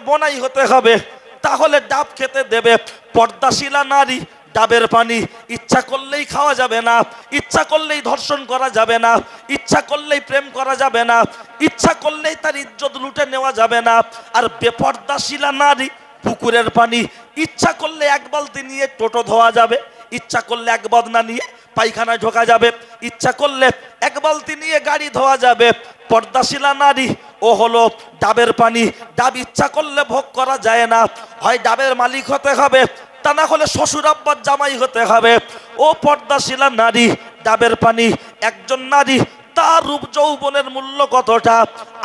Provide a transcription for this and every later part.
বোনাই হতে হবে, তাহলে ডাব খেতে দেবে। পর্দাশীলা নারী ডাবের পানি ইচ্ছা করলেই খাওয়া যাবে না, ইচ্ছা করলেই ধর্ষণ করা যাবে না, ইচ্ছা করলেই প্রেম করা যাবে না, ইচ্ছা করলেই তার ইজ্জত লুটে নেওয়া যাবে না। আর বেপর্দাশীলা নারী পুকুরের পানি ইচ্ছা করলে এক বালতি নিয়ে টোটো ধোয়া যাবে, ইচ্ছা করলে এক বদনা নিয়ে পায়খানায় ঢোকা যাবে, ইচ্ছা করলে এক বালতি নিয়ে গাড়ি ধোয়া যাবে। পর্দাশীলা নারী ও হলো ডাবের পানি, ডাব ইচ্ছা করলে ভোগ করা যায় না, হয় ডাবের মালিক হতে হবে, তা না হলে শ্বশুর আব্বার জামাই হতে হবে। ও পর্দাশীলা নারী ডাবের পানি, একজন নারী তার রূপ যৌবনের মূল্য কতটা?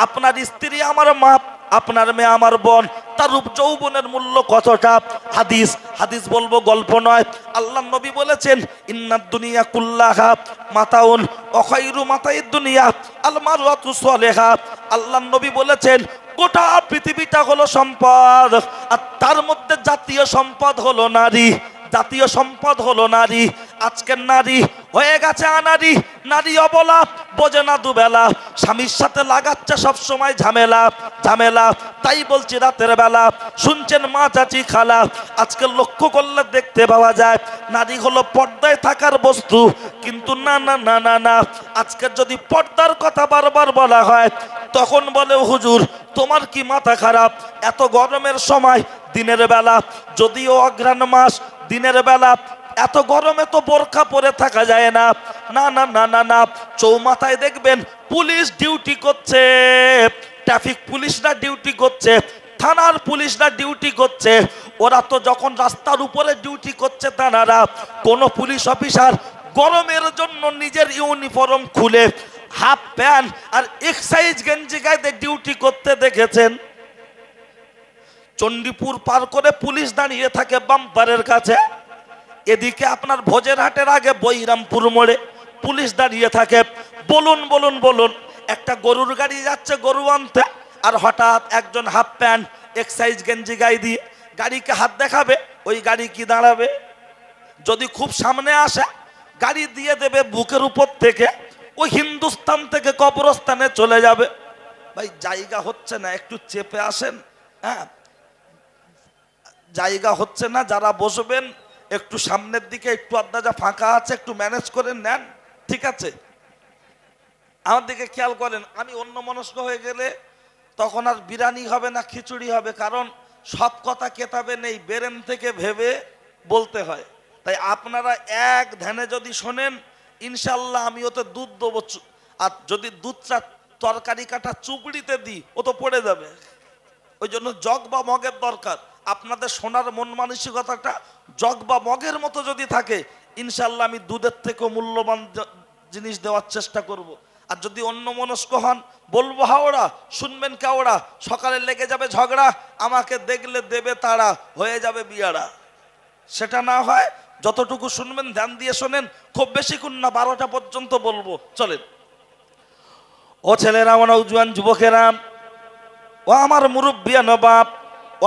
আপনার স্ত্রী আমার মা, আপনার মেয়ে আমার বোন, তার রূপ যৌবনের মূল্য কতটা? হাদিস হাদিস বলবো, গল্প নয়। আল্লাহ নবী বলেছেন, ইন্নাদ দুনিয়া কুল্লাহা মাতাউন ওয়া খায়রু মাতাইদ দুনিয়া আল মারওয়াতু সালিহা। আল্লাহ নবী বলেছেন, গোটা পৃথিবীটা হলো সম্পদ, আর তার মধ্যে জাতীয় সম্পদ হলো নারী, জাতীয় সম্পদ হলো নারী। আজকের নারী হয়ে গেছে আনারি, নারী অবলা, বোঝে না দুবেলা, স্বামীর সাথে লাগাচ্ছে সব সময় ঝামেলা ঝামেলা। তাই বলছি রাতের বেলা শুনছেন মা চাচি খালা, আজকে লক্ষ্য করলে দেখতে পাওয়া যায় নারী হলো পর্দায় থাকার বস্তু। কিন্তু না না না না না, আজকে যদি পর্দার কথা বারবার বলা হয়, তখন বলে হুজুর তোমার কি মাথা খারাপ? এত গরমের সময় দিনের বেলা, যদিও অঘ্রাণ মাস, দিনের বেলা এত গরমে তো বোরখা পরে থাকা যায় না। না না না না না, চৌমাথায় দেখবেন পুলিশ ডিউটি করছে, ট্রাফিক পুলিশরা ডিউটি করছে, থানার পুলিশরা ডিউটি করছে। ওরা তো যখন রাস্তার উপরে ডিউটি করছে, তানারা কোন পুলিশ অফিসার গরমের জন্য নিজের ইউনিফর্ম খুলে হাফ প্যান্ট আর এক্সাইজ গেঞ্জি গায়ে ডিউটি করতে দেখেছেন? চণ্ডীপুর পার করে পুলিশ দাঁড়িয়ে থাকে বাম্পারের কাছে, এদিকে আপনার ভোজেরহাটের আগে বৈরামপুর মোড়ে পুলিশ দাঁড়িয়ে থাকে। বলুন বলুন বলুন, একটা গরুর গাড়ি যাচ্ছে গরু আনতে, আর হঠাৎ একজন হাফ প্যান্ট এক্সাইজ গেঞ্জি গায়ে দিয়ে গাড়িকে হাত দেখাবে, ওই গাড়ি কি দাঁড়াবে? যদি খুব সামনে আসে, গাড়ি দিয়ে দেবে বুকের উপর থেকে, ওই হিন্দুস্তান থেকে কবরস্থানে চলে যাবে। ভাই জায়গা হচ্ছে না, একটু চেপে আসেন। হ্যাঁ, জায়গা হচ্ছে না, যারা বসবেন একটু সামনের দিকে, একটু আন্দাজা ফাঁকা আছে, একটু ম্যানেজ করে নেন, ঠিক আছে? আমার দিকে খেয়াল করেন, আমি অন্যমনস্ক হয়ে গেলে তখন আর বিরিয়ানি হবে না, খিচুড়ি হবে, কারণ সব কথা কেতাবে নেই, বেরেন থেকে ভেবে বলতে হয়। তাই আপনারা এক ধ্যানে যদি শোনেন, ইনশাল্লাহ আমি ওতে দুধ দেবো, আর যদি দুধটা তরকারি কাটা চুবড়িতে দিই, ও তো পড়ে যাবে। ওই জন্য জগ বা মগের দরকার। আপনাদের শোনার মন মানসিকতাটা জগ বা মগের মতো যদি থাকে, ইনশাল্লাহ আমি দুধের থেকেও মূল্যবান জিনিস দেওয়ার চেষ্টা করব। আর যদি অন্য মনস্ক হন, বলবো হাওড়া, শুনবেন কাওড়া, সকালে লেগে যাবে ঝগড়া, আমাকে দেখলে দেবে তাড়া, হয়ে যাবে বিয়াড়া। সেটা না হয় যতটুকু শুনবেন ধ্যান দিয়ে শোনেন, খুব বেশিক্ষণ না, 12টা পর্যন্ত বলবো, চলেন। ও ছেলেরা, আমার নওজোয়ান যুবকেরা, ও আমার মুরব্বিয়ান বাপ,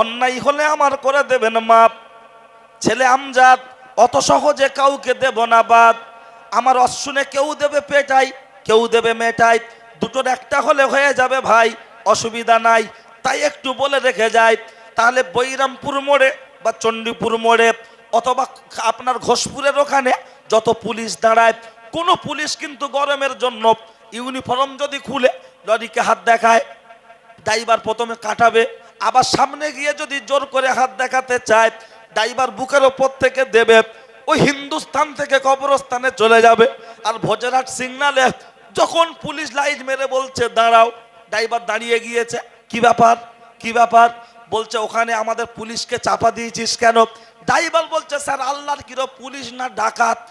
অন্যায় হলে আমার করে দেবেন মাপ। ছেলে আমজাদ, অত সহজে কাউকে দেব না বাদ। আমার অশুনে কেউ দেবে পেটাই, কেউ দেবে মেটাই, দুটোর একটা হলে হয়ে যাবে ভাই, অসুবিধা নাই। তাই একটু বলে রেখে যায়, তাহলে বৈরামপুর মোড়ে বা চণ্ডীপুর মোড়ে অথবা আপনার ঘোষপুরের ওখানে যত পুলিশ দাঁড়ায়, কোনো পুলিশ কিন্তু গরমের জন্য ইউনিফর্ম যদি খুলে লরিকে হাত দেখায়, ড্রাইভার প্রথমে কাটাবে, আবার সামনে গিয়ে যদি জোর করে হাত দেখাতে চায়, ড্রাইভার বুকের ওপর থেকে দেবে, ওই হিন্দুস্তান থেকে কবরস্থানে চলে যাবে। আর ভোজেরহাট সিগনালে যখন পুলিশ লাইট মেরে বলছে দাঁড়াও, ড্রাইভার দাঁড়িয়ে গিয়েছে, কি ব্যাপার কি ব্যাপার? বলছে ওখানে আমাদের পুলিশকে চাপা দিয়েছিস কেন? ড্রাইভার বলছে স্যার আল্লাহর কিরো পুলিশ না ডাকাত।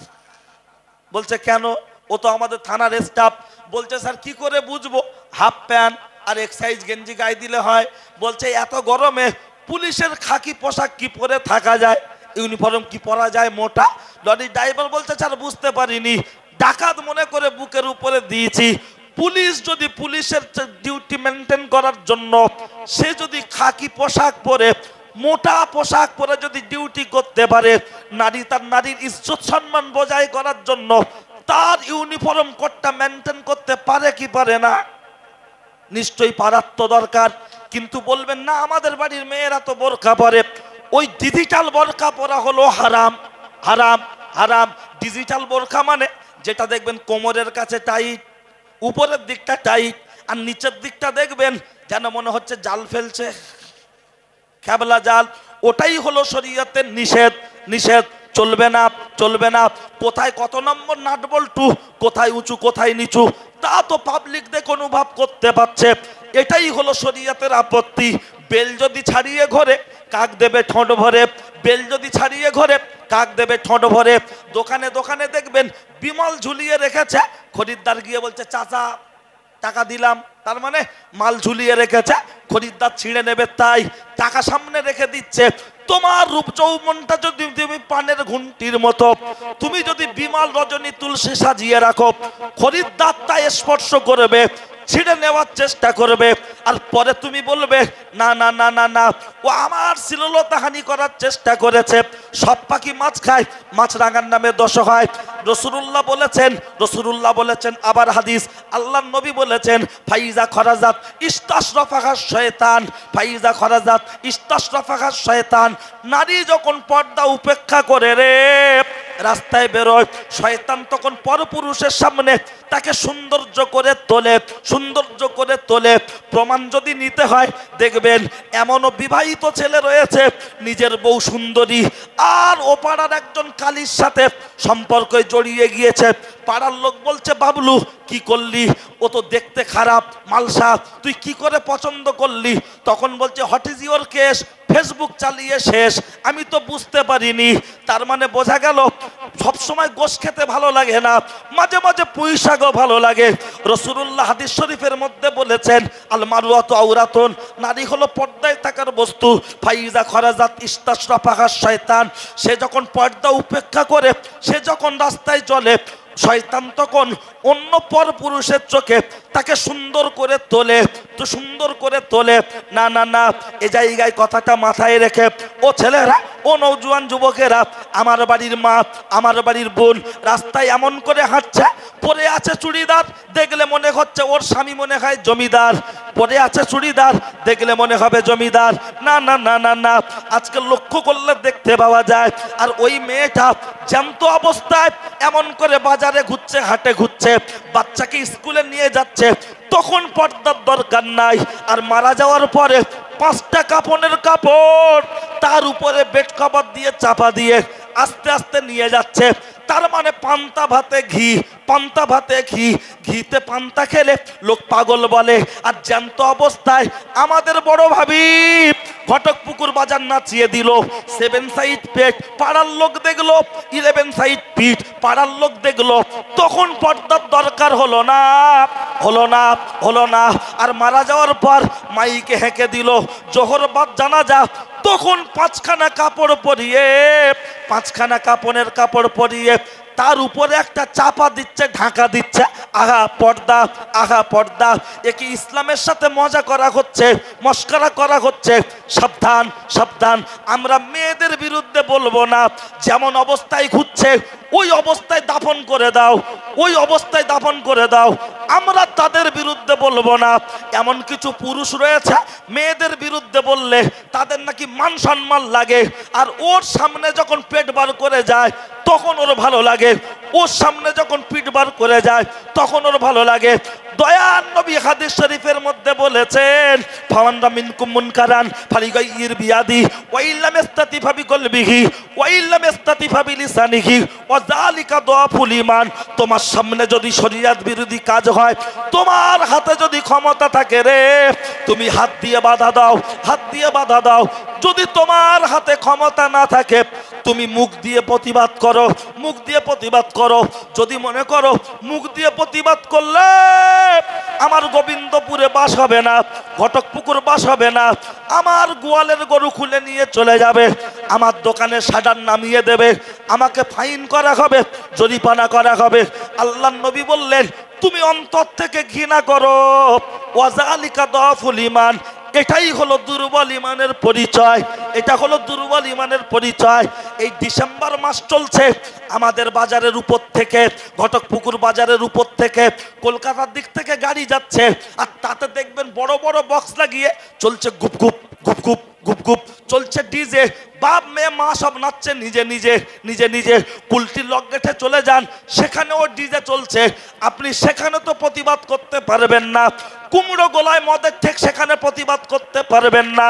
বলছে কেন? ও তো আমাদের থানার স্টাফ। বলছে স্যার কি করে বুঝবো? হাফ প্যান্ট আর এক্সাইজ গেঞ্জি গায়ে দিলে হয়। বলছে এত গরমে পুলিশের খাকি পোশাক কি পরে থাকা যায়, ইউনিফর্ম কি পরা যায় মোটা? লরির ড্রাইভার বলছে স্যার বুঝতে পারিনি, ডাকাত মনে করে বুকের উপরে দিয়েছি। পুলিশ যদি পুলিশের ডিউটি মেনটেন করার জন্য সে যদি খাকি পোশাক পরে, মোটা পোশাক পরে যদি ডিউটি করতে পারে, নারী তার নারীর ইজ্জত সম্মান বজায় করার জন্য তার ইউনিফর্ম কোডটা মেনটেন করতে পারে কি পারে না? নিশ্চয়ই পারার তো দরকার। কিন্তু বলবেন না আমাদের বাড়ির মেয়েরা তো বোরকা পরে। ওই ডিজিটাল বোরকা পরা হলো হারাম, হারাম, হারাম। ডিজিটাল বোরকা মানে যেটা দেখবেন কোমরের কাছে টাইট, উপরের দিকটা টাইট, আর নিচের দিকটা দেখবেন যেন মনে হচ্ছে জাল ফেলছে, ক্যাবলা জাল। ওটাই হলো শরীয়তের নিষেধ, নিষেধ। চলবে না, চলবে না। কোথায় কত নম্বর নাট বল্টু, কোথায় উঁচু কোথায় নিচু, তা তো পাবলিক দেখে অনুভব করতে পারছে। এটাই হলো শরীয়তের আপত্তি। বেল যদি ছাড়িয়ে ঘরে কাক দেবে ঠোঁট ভরে, বেল যদি ছাড়িয়ে ঘরে কাক দেবে ঠোঁট ভরে। দোকানে দোকানে দেখবেন বিমল ঝুলিয়ে রেখেছে, খরিদ্দার গিয়ে বলছে চাচা টাকা দিলাম, তার মানে মাল ঝুলিয়ে রেখেছে, খরিদ্দার ছিঁড়ে নেবে তাই টাকা সামনে রেখে দিচ্ছে। তোমার রূপ যৌবনটা যদি তুমি পানের ঘুন্টির মতো, তুমি যদি বিমল রজনী তুলসী সাজিয়ে রাখো, খরিদ্দার তাই স্পর্শ করবে, ছিঁড়ে নেওয়ার চেষ্টা করবে, আর পরে তুমি বলবে না না না না না, ও আমার শ্লীলতা হানি করার চেষ্টা করেছে। সব পাখি মাছ খায়, মাছ রাঙার নামে দোষ হয়। রসুলুল্লাহ বলেছেন, রসুলুল্লাহ বলেছেন, আবার হাদিস আল্লাহ নবী বলেছেন, ফাইজা খরাজাত ইস্তাশরাফাহা শয়তান, ফাইজা খরাজাত ইস্তাশরাফাহা শয়তান। নারী যখন পর্দা উপেক্ষা করে রে রাস্তায় বেরোয়, শয়তান তখন পরপুরুষের সামনে তাকে সৌন্দর্য করে তোলে, সৌন্দর্য করে তোলে। প্রমাণ যদি নিতে হয় দেখবেন এমনও বিবাহিত ছেলে রয়েছে, নিজের বউ সুন্দরী, আর ও পাড়ার একজন কালীর সাথে সম্পর্কে জড়িয়ে গিয়েছে। পাড়ার লোক বলছে বাবলু কি করলি, ও তো দেখতে খারাপ মালসা, তুই কি করে পছন্দ করলি? তখন বলছে what is your case, Facebook চালিয়ে শেষ, আমি তো বুঝতে পারিনি। তার মানে বোঝা গেল সবসময় গোশ খেতে ভালো লাগে না, মাঝে মাঝে পুঁই শাকও ভালো লাগে। রসুলুল্লাহ হাদিস শরীফের মধ্যে বলেছেন আল মারওয়াতু আওরাতুন, নারী হলো পর্দায় থাকার বস্তু। ফাইজা খরাজাত ইস্তাশরাফাহা শয়তান, সে যখন পর্দা উপেক্ষা করে, সে যখন রাস্তায় চলে, শয়তান তখন অন্য পর পুরুষের চোখে তাকে সুন্দর করে তোলে, তো সুন্দর করে তোলে। না না না, এ জায়গায় কথাটা মাথায় রেখে ও ছেলেরা, ও নওজোয়ান যুবকেরা, আমার বাড়ির মা, আমার বাড়ির বোন রাস্তায় এমন করে হাঁটছে, পরে আছে চুড়িদার, দেখলে মনে হচ্ছে ওর স্বামী মনে হয় জমিদার, পরে আছে চুড়িদার, দেখলে মনে হবে জমিদার। না না না না না, আজকে লক্ষ্য করলে দেখতে পাওয়া যায়। আর ওই মেয়েটা জ্যান্ত অবস্থায় এমন করে বাজারে ঘুরছে, হাটে ঘুরছে, বাচ্চাকে স্কুলে নিয়ে যাচ্ছে, তখন পর্দার দরকার নাই। আর মারা যাওয়ার পরে 5টা কাপড়ের কাপড় তার উপরে বেড কভার দিয়ে চাপা দিয়ে আস্তে আস্তে নিয়ে যাচ্ছে। তার মানে পান্তা ভাতে ঘি, পান্তা ভাতে ঘি, ঘিতে পান্তা খেলে লোক পাগল বলে। আর জ্যান্ত অবস্থায় আমাদের বড় ভাবি ঘটকপুকুর বাজার নাচিয়ে দিল, 7 সাইড পেট, পাড়ার লোক দেখলো, 11 সাইড পিঠ, পাড়ার লোক দেখলো, তখন পর্দার দরকার হলো না, হলো না, হলো না। আর মারা যাওয়ার পর মাইকে হেঁকে দিল জোহর বাদ জানাজা, তখন 5খানা কাপড় পরিয়ে, 5খানা কাপড়ের কাপড় পরিয়ে তার উপরে একটা চাপা দিচ্ছে, ঢাকা দিচ্ছে, আগা পর্দা, আগা পর্দা। একে ইসলামের সাথে মজা করা হচ্ছে, মস্করা করা হচ্ছে। সাবধান, সাবধান। আমরা মেয়েদের বিরুদ্ধে বলবো না, যেমন অবস্থায় ঘুরছে ওই অবস্থায় দাফন করে দাও, ওই অবস্থায় দাফন করে দাও। আমরা তাদের বিরুদ্ধে বলবো না। এমন কিছু পুরুষ রয়েছে মেয়েদের বিরুদ্ধে বললে তাদের নাকি মান সম্মান লাগে, আর ওর সামনে যখন পেট বার করে যায় তখন ওর ভালো লাগে, ওর সামনে যখন পিঠ বার করে যায় তখন ওর ভালো লাগে। দয়ার নবী হাদিস শরীফের মধ্যে বলেছেন, ফামানরা মিনকুম মুনকারান ফালিগাইয়ির বিয়াদি ওয়া ইল্লাম ইস্তাতিফা বিকলবিহি ওয়া ইল্লাম ইস্তাতিফা বিলিসানিহি ওয়া যালিকা দুআফুল ঈমান। তোমার সামনে যদি শরীয়ত বিরোধী কাজ হয়, তোমার হাতে যদি ক্ষমতা থাকে রে, তুমি হাত দিয়ে বাধা দাও, হাত দিয়ে বাধা দাও। যদি তোমার হাতে ক্ষমতা না থাকে, তুমি মুখ দিয়ে প্রতিবাদ করো, মুখ দিয়ে প্রতিবাদ করো। যদি মনে করো মুখ দিয়ে প্রতিবাদ করলে আমার গোবিন্দপুরে বাস হবে না, ঘটকপুকুর বাস হবে না, আমার গোয়ালের গরু খুলে নিয়ে চলে যাবে, আমার দোকানে শাটার নামিয়ে দেবে, আমাকে ফাইন করা হবে, জরিমানা করা হবে। আল্লাহর নবী বললেন তুমি অন্তর থেকে ঘৃণা করো, ওয়াজালিকা দুআফুল ঈমান। এটাই হলো দুর্বল ইমানের পরিচয়, এটা হলো দুর্বল ইমানের পরিচয়। এই ডিসেম্বর মাস চলছে, আমাদের বাজারের উপর থেকে, ঘটকপুকুর বাজারের উপর থেকে কলকাতার দিক থেকে গাড়ি যাচ্ছে, আর তাতে দেখবেন বড় বড় বক্স লাগিয়ে চলছে গুপ গুপ গুপ গুপ গুপ গুপ, চলছে ডিজে। বাপ মেয়ে মা সব নাচছে নিজে নিজে নিজে নিজে। কুলটির লক গেটে চলে যান, সেখানেও ডিজে চলছে, আপনি সেখানে তো প্রতিবাদ করতে পারবেন না। কুমড়ো গোলায় মদের ঠেক, সেখানে প্রতিবাদ করতে পারবেন না।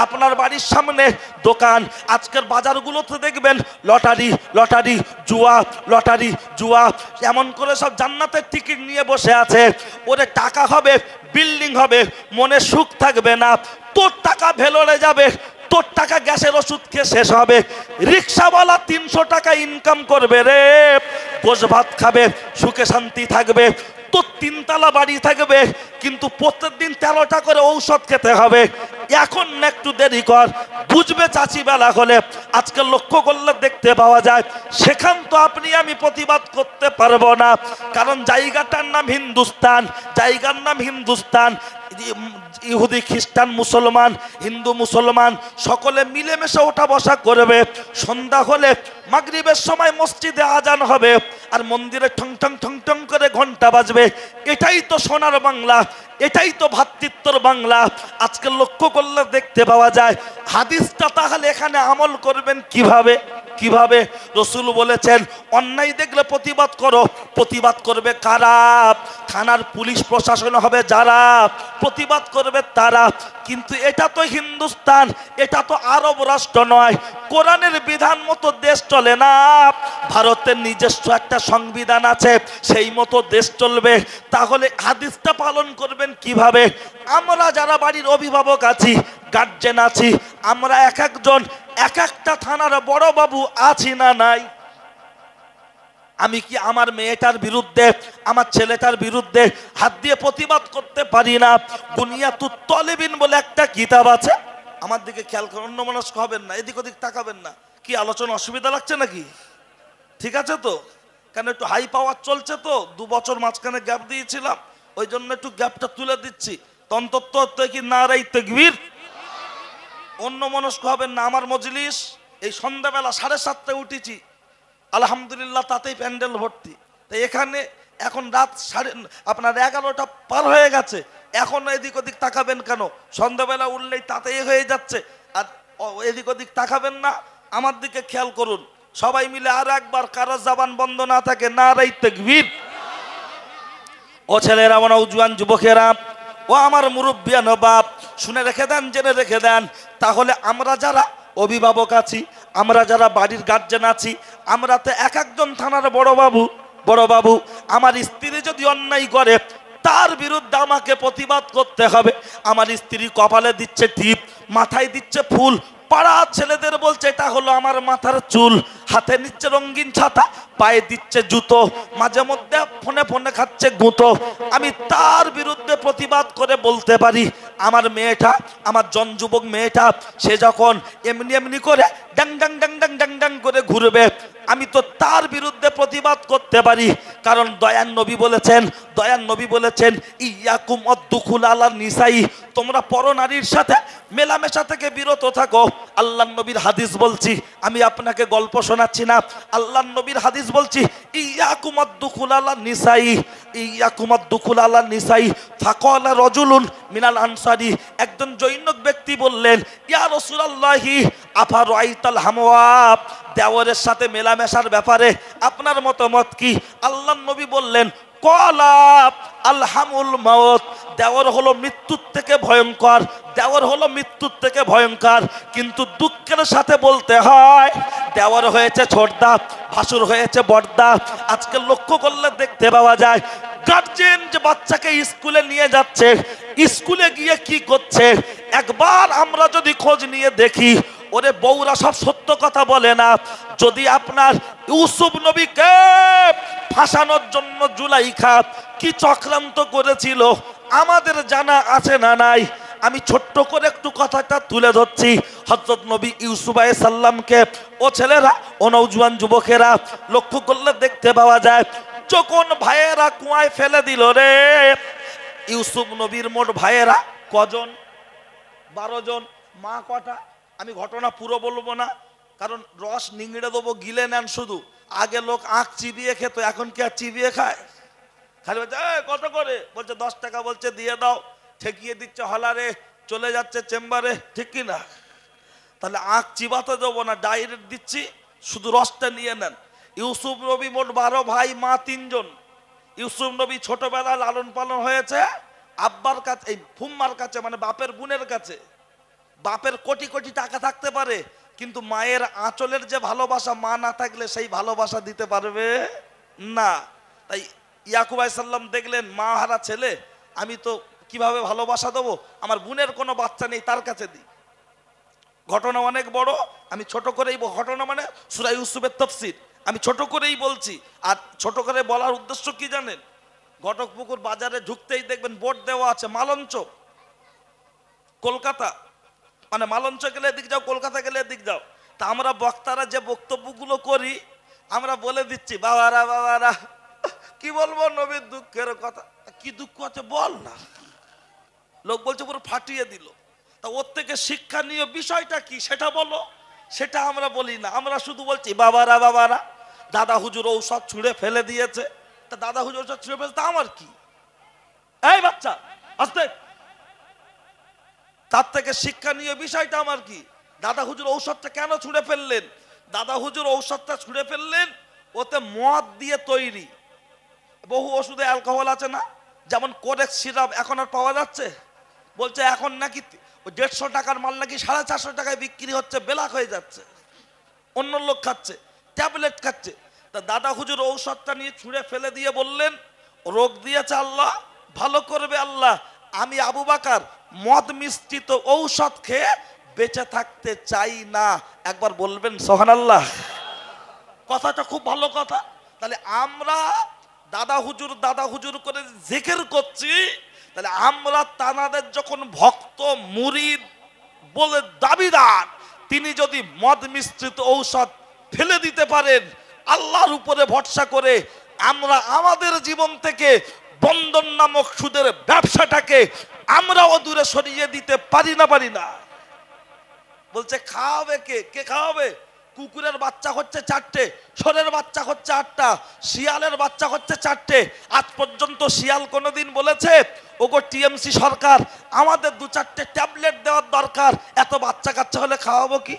আপনার বাড়ির সামনে দোকান, আজকের বাজারগুলোতে দেখবেন লটারি লটারি জুয়া, লটারি জুয়া, এমন করে সব জান্নাতের টিকিট নিয়ে বসে আছে। ওরে টাকা হবে, বিল্ডিং হবে, মনে সুখ থাকবে না। তোর টাকা ভেলোরে যাবে, তোর টাকা গ্যাসের ওষুধ খেয়ে শেষ হবে। রিক্সাওয়ালা 300 টাকা ইনকাম করবে রে, গোশ ভাত খাবে, সুখে শান্তি থাকবে। তোর 3 তলা বাড়ি থাকবে, কিন্তু প্রত্যেকদিন 13টা করে ঔষধ খেতে হবে। এখন একটু দেরি কর, বুঝবে চাচি বেলা হলে। আজকে লক্ষ্য করলে দেখতে পাওয়া যায়, সেখান তো আপনি আমি প্রতিবাদ করতে পারবো না, কারণ জায়গাটার নাম হিন্দুস্তান, জায়গার নাম হিন্দুস্তান। ইহুদি খ্রিস্টান মুসলমান, হিন্দু মুসলমান সকলে মিলেমিশে ওঠা বসা করবে। সন্ধ্যা হলে মাগরিবের সময় মসজিদে আজান হবে, আর মন্দিরে ঠং ঠং ঠং ঠং করে ঘন্টা বাজবে। এটাই তো সোনার বাংলা, এটাই তো ভ্রাতৃত্বর বাংলা। আজকে লক্ষ্য করলে দেখতে পাওয়া যায়, হাদিসটা তাহলে এখানে আমল করবেন কিভাবে? কিভাবে? রসুল বলেছেন অন্যায় দেখলে প্রতিবাদ করো। প্রতিবাদ করবে কারা? থানার পুলিশ প্রশাসন হবে যারা, প্রতিবাদ করবে তারা। কিন্তু এটা তো হিন্দুস্তান, এটা তো আরব রাষ্ট্র নয়। কোরআনের বিধান মতো দেশ চলে না। ভারতের নিজস্ব একটা সংবিধান আছে, সেই মতো দেশ চলবে। তাহলে হাদিসটা পালন করবেন কিভাবে? আমরা যারা বাড়ির অভিভাবক আছি, গার্জেন আছি, আমরা এক একজন এক একটা থানার বড় বাবু আছি না নাই? আমি কি আমার মেয়েটার বিরুদ্ধে, আমার ছেলেটার বিরুদ্ধে হাত দিয়ে প্রতিবাদ করতে পারি না? বুনিয়াতুত তলেবিন বলে একটা কিতাব আছে, আমার দিকে খেয়াল করে, অন্যমনস্ক হবেন না, এদিক ওদিক তাকাবেন না। কি আলোচনা অসুবিধা লাগছে নাকি? ঠিক আছে তো? কেন একটু হাই পাওয়ার চলছে তো, 2 বছর মাঝখানে গ্যাপ দিয়েছিলাম, ওই জন্য একটু গ্যাপটা তুলে দিচ্ছি। তন্তত্ব কি নারাই তাকবীর, অন্যমনস্ক হবেন না। আমার মজলিস এই সন্ধ্যাবেলা 7:30টায় উঠেছি, আলহামদুলিল্লাহ, তাতেই প্যান্ডেল ভর্তি। তাই এখানে এখন রাত 11টা পার হয়ে গেছে, এখন এদিক ওদিক তাকাবেন কেন? সন্ধ্যাবেলা উঠলেই তাতেই হয়ে যাচ্ছে, আর এদিক ওদিক তাকাবেন না, আমার দিকে খেয়াল করুন। সবাই মিলে আর একবার, কারো জবান বন্ধ না থাকে, নারাই তাকবীর। ও ছেলেরা, ও নওজোয়ান যুবকেরা, ও আমার মুরব্বিয়ান বাপ, শুনে রেখে দেন, জেনে রেখে দেন। তাহলে আমরা যারা অভিভাবক আছি, আমরা যারা বাড়ির গার্জেন আছি, আমরা তো এক একজন থানার বড় বাবু। বড় বাবু, আমার স্ত্রী যদি অন্যায় করে, তার বিরুদ্ধে আমাকে প্রতিবাদ করতে হবে। আমার স্ত্রী কপালে দিচ্ছে টিপ, মাথায় দিচ্ছে ফুল, পাড়ার ছেলেদের বলছে এটা হলো আমার মাথার চুল, হাতে নিচ্ছে রঙিন ছাতা, পায়ে দিচ্ছে জুতো, মাঝে মধ্যে ফোনে ফোনে খাচ্ছে গুঁতো। আমি তার বিরুদ্ধে প্রতিবাদ করে বলতে পারি, আমার মেয়েটা, আমার জনযুবক মেয়েটা, সে যখন এমনি এমনি করে ডাং ডাং ডাং ডাং ডাং ডাং করে ঘুরবে, আমি তো তার বিরুদ্ধে প্রতিবাদ করতে পারি। কারণ দয়ান নবী বলেছেন, দয়ান নবী বলেছেন, ইয়াকুম অদ্দুখুল আলা নিসাই, তোমরা পরনারীর সাথে মেলামেশা থেকে বিরত থাকো। আল্লাহ নবীর হাদিস বলছি, আমি আপনাকে গল্প শোনাচ্ছি না, আল্লাহ নবীর হাদিস বলছি। ইয়াকুম অদ্দুখুল আলা নিসাই, ইয়াকুম অদ্দুখুল আলা নিসাই। ফাকালা রাজুলুন মিনাল আনসারি, একজন জৈনক ব্যক্তি বললেন, ইয়া রাসূলুল্লাহি আফা রাআইতাল হামওয়াব, দেওরের সাথে মেলামেশার ব্যাপারে আপনার মতামত কি? আল্লাহ নবী বললেন, কলাব আলহামুল মাউত, দেওর হলো মৃত্যুর থেকে ভয়ঙ্কর, দেওর হলো মৃত্যুর থেকে ভয়ঙ্কর। কিন্তু দুঃখের সাথে বলতে হয়, দেওর হয়েছে ছোটদা, ভাসুর হয়েছে বড়দা। আজকে লক্ষ্য করলে দেখতে পাওয়া যায়, গার্জেন যে বাচ্চাকে স্কুলে নিয়ে যাচ্ছে, স্কুলে গিয়ে কি করছে, একবার আমরা যদি খোঁজ নিয়ে দেখি, ওরে বউরা সব সত্য কথা বলে না। যদি আপনার ইউসুফ নবীকে ফাঁসানোর জন্য জুলাইখা কি চক্রান্ত করেছিল আমাদের জানা আছে না নাই? আমি ছোট্ট করে একটু কথাটা তুলে ধরছি। হযরত নবী ইউসুফ আলাইহিস সালামকে, ও ছেলেরা, ও নওজোয়ান যুবকেরা, লক্ষ্য করলে দেখতে পাওয়া যায়, যখন ভাইয়েরা কুয়ায় ফেলে দিল রে, ইউসুফ নবীর মোট ভাইয়েরা কজন? 12 জন, মা কটা, আমি ঘটনা পুরো বলবো না, কারণ রস নিংড়ে দেবো, গিলে নেন শুধু। আগে লোক আখ চিবিয়ে খেত, এখন কি আর চিবিয়ে খায়? খালি বলছে কত করে, বলছে 10 টাকা, বলছে দিয়ে দাও, ঠেকিয়ে দিচ্ছে হলারে, চলে যাচ্ছে চেম্বারে, ঠিক কি না? তাহলে আখ চিবাতে দেবো না, ডাইরেক্ট দিচ্ছি, শুধু রসটা নিয়ে নেন। ইউসুফ নবী মোট 12 ভাই, মা 3 জন। ইউসুফ নবী ছোটবেলায় লালন পালন হয়েছে আব্বার কাছে, এই ফুম্মার কাছে, মানে বাপের বোনের কাছে। বাপের কোটি কোটি টাকা থাকতে পারে, কিন্তু মায়ের আঁচলের যে ভালোবাসা, মা না থাকলে সেই ভালোবাসা দিতে পারবে না। তাই ইয়াকুব আলাইহিস সালাম দেখলেন মা হারা ছেলে, আমি তো কিভাবে ভালোবাসা দেবো, আমার বোনের কোনো বাচ্চা নেই, তার কাছে দিই। ঘটনা অনেক বড়, আমি ছোট করেই, ঘটনা মানে সূরা ইউসুফের তাফসীর, আমি ছোট করেই বলছি। আর ছোট করে বলার উদ্দেশ্য কি জানেন? ঘটকপুকুর বাজারে ঢুকতেই দেখবেন বোর্ড দেওয়া আছে মালঞ্চ, কলকাতা, মানে মালঞ্চ গেলে এদিক যাও, কলকাতা গেলে এদিক যাও। তা আমরা বক্তারা যে বক্তব্যগুলো করি, আমরা বলে দিচ্ছি বাবারা বাবারা, কি বলবো নবীর দুঃখের কথা। কি দুঃখ আছে বল না, লোক বলছে পুরো ফাটিয়ে দিল। তা ওর থেকে শিক্ষণীয় বিষয়টা কি সেটা বলো, সেটা আমরা বলি না, আমরা শুধু বলছি বাবারা বাবারা, দাদা হুজুর ঔষধ ছুঁড়ে ফেলে দিয়েছে। তা দাদা হুজুর ঔষধ ছুঁড়ে ফেলেছে, তা আমার কি? এই বাচ্চা আস্তে, তার থেকে শিক্ষণীয় বিষয়টা আমার কি? দাদা হুজুর ঔষধটা কেন ছুঁড়ে ফেললেন? দাদা হুজুর ঔষধটা ছুঁড়ে ফেললেন, ওতে মদ দিয়ে তৈরি। বহু ওষুধে অ্যালকোহল আছে না, যেমন কোরেক্স সিরাপ এখন আর পাওয়া যাচ্ছে, বলছে এখন নাকি 150 টাকার মাল নাকি 450 টাকায় বিক্রি হচ্ছে, বেলাক হয়ে যাচ্ছে, অন্য লোক খাচ্ছে, ট্যাবলেট খাচ্ছে। তা দাদা হুজুর ঔষধটা নিয়ে ছুঁড়ে ফেলে দিয়ে বললেন, রোগ দিয়েছে আল্লাহ, ভালো করবে আল্লাহ, আমি আবু বকর মদ মিশ্রিত ঔষধ খেয়ে বেঁচে থাকতে চাই না। একবার বলবেন সুবহানাল্লাহ। কথাটা খুব ভালো কথা। তাহলে আমরা দাদা হুজুর করে জিকির করছি, তাহলে আমরা তানাদের যখন ভক্ত মুরিদ বলে দাবিদার, তিনি যদি মদ মিশ্রিত ঔষধ ফেলে দিতে পারেন আল্লাহর উপরে ভরসা করে, আমরা আমাদের জীবন থেকে বন্ধন নামক সুদের ব্যবসাটাকে আমরাও দূরে সরিয়ে দিতে পারি না, পারি না? বলছে খাওয়াবে কে? কে খাওয়াবে? কুকুরের বাচ্চা হচ্ছে 4টে, ষোঁড়ের বাচ্চা হচ্ছে 8টা, শিয়ালের বাচ্চা হচ্ছে 4টে। আজ পর্যন্ত শিয়াল কোনোদিন বলেছে ওগো টিএমসি সরকার আমাদের 2-4টে ট্যাবলেট দেওয়ার দরকার, এত বাচ্চা কাচ্চা হলে খাওয়াবো কি?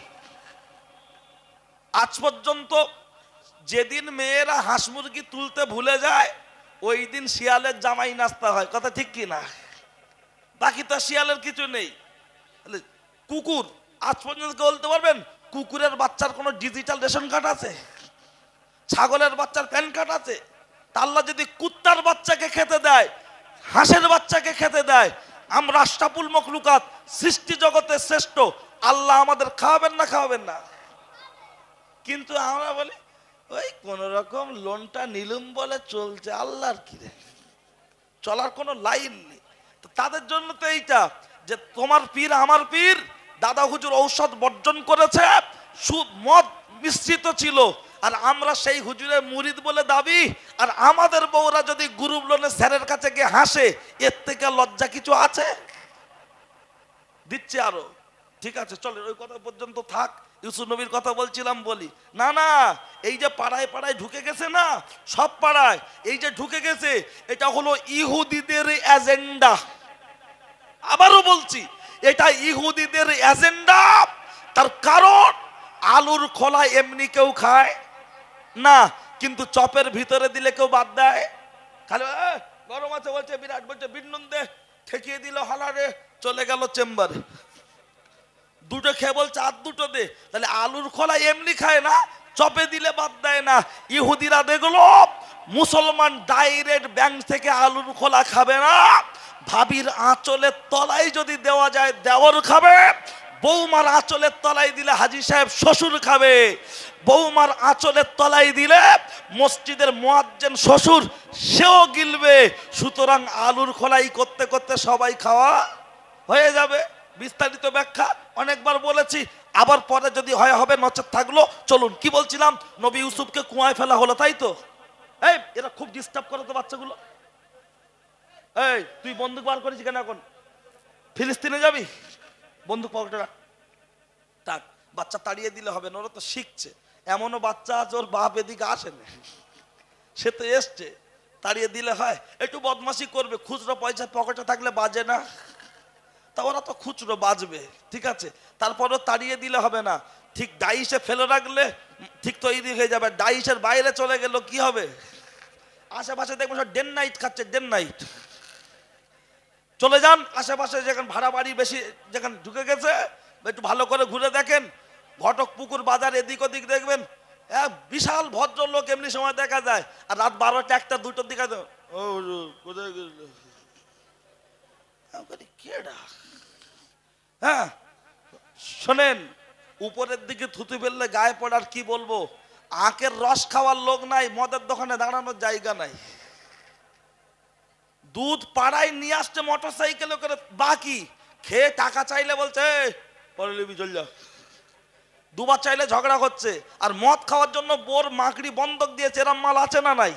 আজ পর্যন্ত যেদিন মেয়েরা হাঁস মুরগি তুলতে ভুলে যায়, ওই দিন শিয়ালের জামাই নাস্তা হয়, কথা ঠিক কি না? বাকি তো শিয়ালের কিছু নেই। কুকুর, আজ পর্যন্ত বলতে পারবেন কুকুরের বাচ্চার কোনো ডিজিটাল রেশন কার্ড আছে? ছাগলের বাচ্চার প্যান কার্ড আছে? আল্লাহ যদি কুত্তার বাচ্চাকে খেতে দেয়, হাঁসের বাচ্চাকে খেতে দেয়, আমরা আশরাফুল মখলুকাত, সৃষ্টি জগতের শ্রেষ্ঠ, আল্লাহ আমাদের খাওয়াবেন না? খাওয়াবেন না। কিন্তু আমরা বলি ওই কোন রকম লোনটা নিলুম বলে চলছে, আল্লাহর কি রে, চলার কোনো লাইন নেই। তো তাদের জন্য তো এইটা যে তোমার পীর আমার পীর, দাদা হুজুর ঔষধ বর্জন করেছে, সুদ মদ মিশ্রিত ছিল, আর আমরা সেই হুজুরের মুরিদ বলে দাবি, আর আমাদের বউরা যদি গ্রুপ লোনে স্যারের কাছে গিয়ে হাসে, এর থেকে লজ্জা কিছু আছে? দিচ্ছে আরো, ঠিক আছে চলে, ওই কথা পর্যন্ত থাক। ইউসুফ নবীর কথা বলছিলাম, বলি না না, এই যে পাড়ায় পাড়ায় ঢুকে গেছে না, সব পাড়ায় এই যে ঢুকে গেছে, এটা হলো ইহুদিদের এজেন্ডা। আবারও বলছি, এটা ইহুদিদের এজেন্ডা। তার কারণ আলুর খোলা এমনি কেউ খায় না, কিন্তু চপের ভিতরে দিলে কেউ বাদ দেয়। খালি গরম আছে বলছে, বিরাট বলছে বিন্নুন দে, ঠেকিয়ে দিল হালারে, চলে গেল চেম্বারে, দুটো খেয়ে বলছে আর দুটো দে। তাহলে আলুর খোলা এমনি খায় না, চপে দিলে বাদ দেয় না। ইহুদিরা দেখলো মুসলমান ডাইরেক্ট ব্যাংক থেকে আলুর খোলা খাবে না, ভাবির আঁচলের তলায় যদি দেওয়া যায় দেওর খাবে, বৌমার আঁচলের তলায় দিলে হাজী সাহেব শ্বশুর খাবে, বৌমার আঁচলের তলায় দিলে মসজিদের মুয়াজ্জিন শ্বশুর সেও গিলবে। সুতরাং আলুর খোলাই করতে করতে সবাই খাওয়া হয়ে যাবে। বিস্তারিত ব্যাখ্যা অনেকবার বলেছি, আবার পরে যদি হয় হবে, নচেত থাকলো। চলুন, কি বলছিলাম, নবী ইউসুফকে কুয়ায় ফেলা হলো, তাই তো? এই এরা খুব ডিস্টার্ব করে তো বাচ্চাগুলো। এই তুই বন্দুক বার করেছিস কেন? এখন ফিলিস্তিনে যাবি? বন্দুক পকেটে রাখ, টাক। বাচ্চা তাড়িয়ে দিলে হবে না, ওরা তো শিখছে। এমনও বাচ্চা আছে ওর বাপ এদিকে আসে না, সে তো এসছে, তাড়িয়ে দিলে হয়? একটু বদমাশি করবে, খুচরো পয়সা পকেটে থাকলে বাজে না, তা ওরা তো খুচরো বাজবে, ঠিক আছে। তারপরও তাড়িয়ে দিলে হবে না, ঠিক ডাইসে ফেলে রাখলে ঠিক তৈরি হয়ে যাবে। ডাইসের বাইরে চলে গেল কি হবে? আশেপাশে দেখবো সব ডেন নাইট খাচ্ছে, ডেন নাইট। চলে যান আশেপাশে যেখানে ভাড়া বাড়ি বেশি যেখানে ঢুকে গেছে, একটু ভালো করে ঘুরে দেখেন। ঘটক পুকুর বাজার এদিক ওদিক দেখবেন, বিশাল ভদ্রলোক এমনি সময় দেখা যায়, আর রাত 12টা 1টা 2টোর দিকে কোথায় গেল, হ্যাঁ শোনেন, উপরের দিকে থুতু ফেললে গায়ে পড়ার কি বলবো, আখের রস খাওয়ার লোক নাই, মদের দোকানে দাঁড়ানোর জায়গা নাই। দুধ পাড়ায় নিয়ে আসছে মোটর সাইকেলে করে, বাকি খেয়ে টাকা চাইলে বলছে পরে লিবি চল যা, দুবার চাইলে ঝগড়া করছে। আর মদ খাওয়ার জন্য বোর মাকড়ি বন্ধক দিয়েছে, এরম মাল আছে না নাই?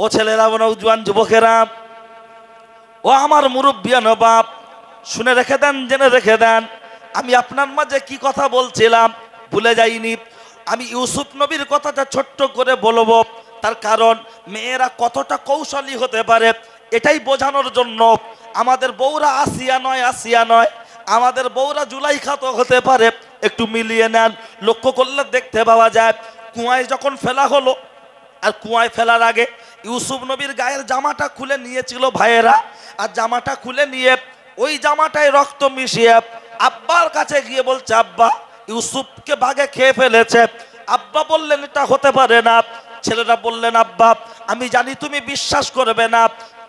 ও ছেলেরা, নওজোয়ান যুবকেরা, ও আমার মুরব্বিয়ান বাপ, শুনে রেখে দেন, জেনে রেখে দেন, আমি আপনার মাঝে কি কথা বলছিলাম ভুলে যাইনি। আমি ইউসুফ নবীর কথাটা ছোট্ট করে বলবো, তার কারণ মেয়েরা কতটা কৌশলী হতে পারে এটাই বোঝানোর জন্য। আমাদের বউরা আসিয়া নয়, আসিয়া নয়, আমাদের বউরা জুলাইখা তো হতে পারে। একটু মিলিয়ে নেন, লক্ষ্য করলে দেখতে পাওয়া যায়, কুয়ায় যখন ফেলা হলো, আর কুয়ায় ফেলার আগে ইউসুফ নবীর গায়ের জামাটা খুলে নিয়েছিল ভাইয়েরা, আর জামাটা খুলে নিয়ে ওই জামাটায় রক্ত মিশিয়ে আব্বার কাছে গিয়ে বলছে, আব্বা ইউসুফকে বাঘে খেয়ে ফেলেছে। আব্বা বললেন এটা হতে পারে না। ছেলেরা বললেন, আব্বা আমি জানি তুমি বিশ্বাস করবে না,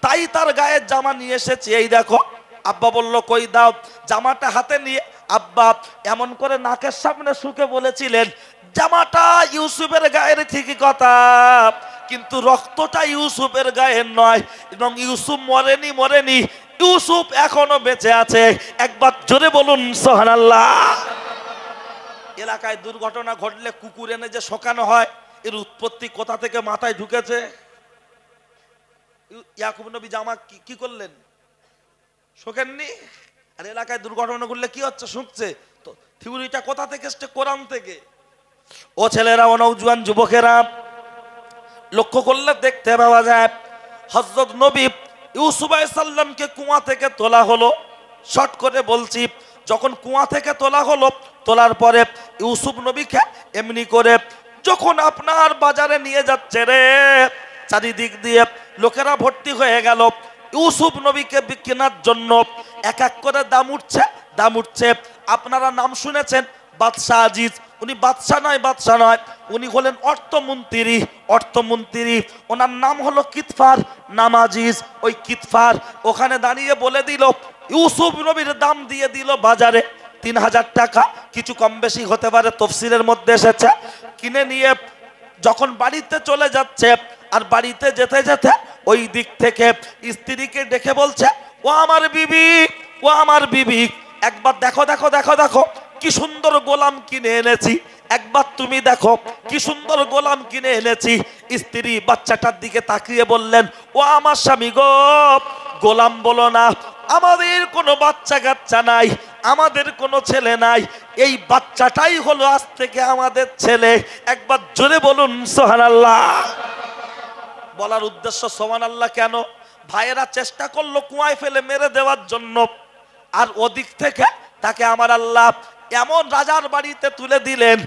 তাই তার গায়ের জামা নিয়ে এসেছি, এই দেখো। আব্বা বলল, কই দাও। জামাটা হাতে নিয়ে আব্বা এমন করে নাকের সামনে শুকে বলেছিলেন, জামাটা ইউসুফের গায়ের ঠিকই কথা, কিন্তু রক্তটা ইউসুফের গায়ের নয়, এবং ইউসুফ মরেনি, মরেনি, ইউসুফ এখনো বেঁচে আছে। একবার জোরে বলুন সুবহানাল্লাহ। এলাকায় দুর্ঘটনা ঘটলে কুকুর এনে যে শোকানো হয়, এর উৎপত্তি কোথা থেকে মাথায় ঢুকেছে? ইয়াকুব নবী জামা কি করলেন? শোকেননি। আর এলাকায় দুর্ঘটনা ঘটলে কি হচ্ছে? শুকছে। তো থিওরিটা কোথা থেকে এসছে? কোরআন থেকে। ও ছেলেরা, ও নওজোয়ান যুবকেরা, লক্ষ্য করলে দেখতে পাওয়া যায় হযরত নবী ইউসুফ আলাইহিস সালামকে কুয়া থেকে তোলা হলো। শর্ট করে বলছি, যখন কুয়া থেকে তোলা হলো, তোলার পরে ইউসুফ নবীকে এমনি করে যখন আপনার বাজারে নিয়ে যাচ্ছে রে, চারিদিক দিয়ে লোকেরা ভর্তি হয়ে গেল ইউসুফ নবীকে কেনার জন্য। এক এক করে দাম উঠছে, দাম উঠছে। আপনারা নাম শুনেছেন বাদশাহ আজিজ, উনি বাদশাহ নয়, বাদশাহ নয়, উনি হলেন অর্থমন্ত্রী, অর্থমন্ত্রী। ওনার নাম হলো কিতফার, নাম আজিজ। ওই কিতফার ওখানে দাঁড়িয়ে বলে দিল, ইউসুফ নবীর দাম দিয়ে দিল বাজারে 3000 টাকা, কিছু কম বেশি হতে পারে, তফসিলের মধ্যে এসেছে। কিনে নিয়ে যখন বাড়িতে চলে যাচ্ছে, আর বাড়িতে যেতে যেতে ওই দিক থেকে স্ত্রীকে ডেকে বলছে, ও আমার বিবি, ও আমার বিবি, একবার দেখো, দেখো, দেখো, দেখো কি সুন্দর গোলাম কিনে এনেছি, একবার তুমি দেখো কি সুন্দর গোলাম কিনে এনেছি। স্ত্রী বাচ্চাটার দিকে তাকিয়ে বললেন, ও আমার স্বামী গো, গোলাম বলো না, আমাদের কোনো বাচ্চা কাচ্চা নাই, আমাদের কোনো ছেলে নাই, এই বাচ্চাটাই হলো আজ থেকে আমাদের ছেলে। একবার জোরে বলুন সুবহানাল্লাহ। বলার উদ্দেশ্য সুবহানাল্লাহ কেন? ভাইয়েরা চেষ্টা করলো কুয়ায় ফেলে মেরে দেওয়ার জন্য, আর ওদিক থেকে তাকে আমার আল্লাহ এমন রাজার বাড়িতে তুলে দিলেন,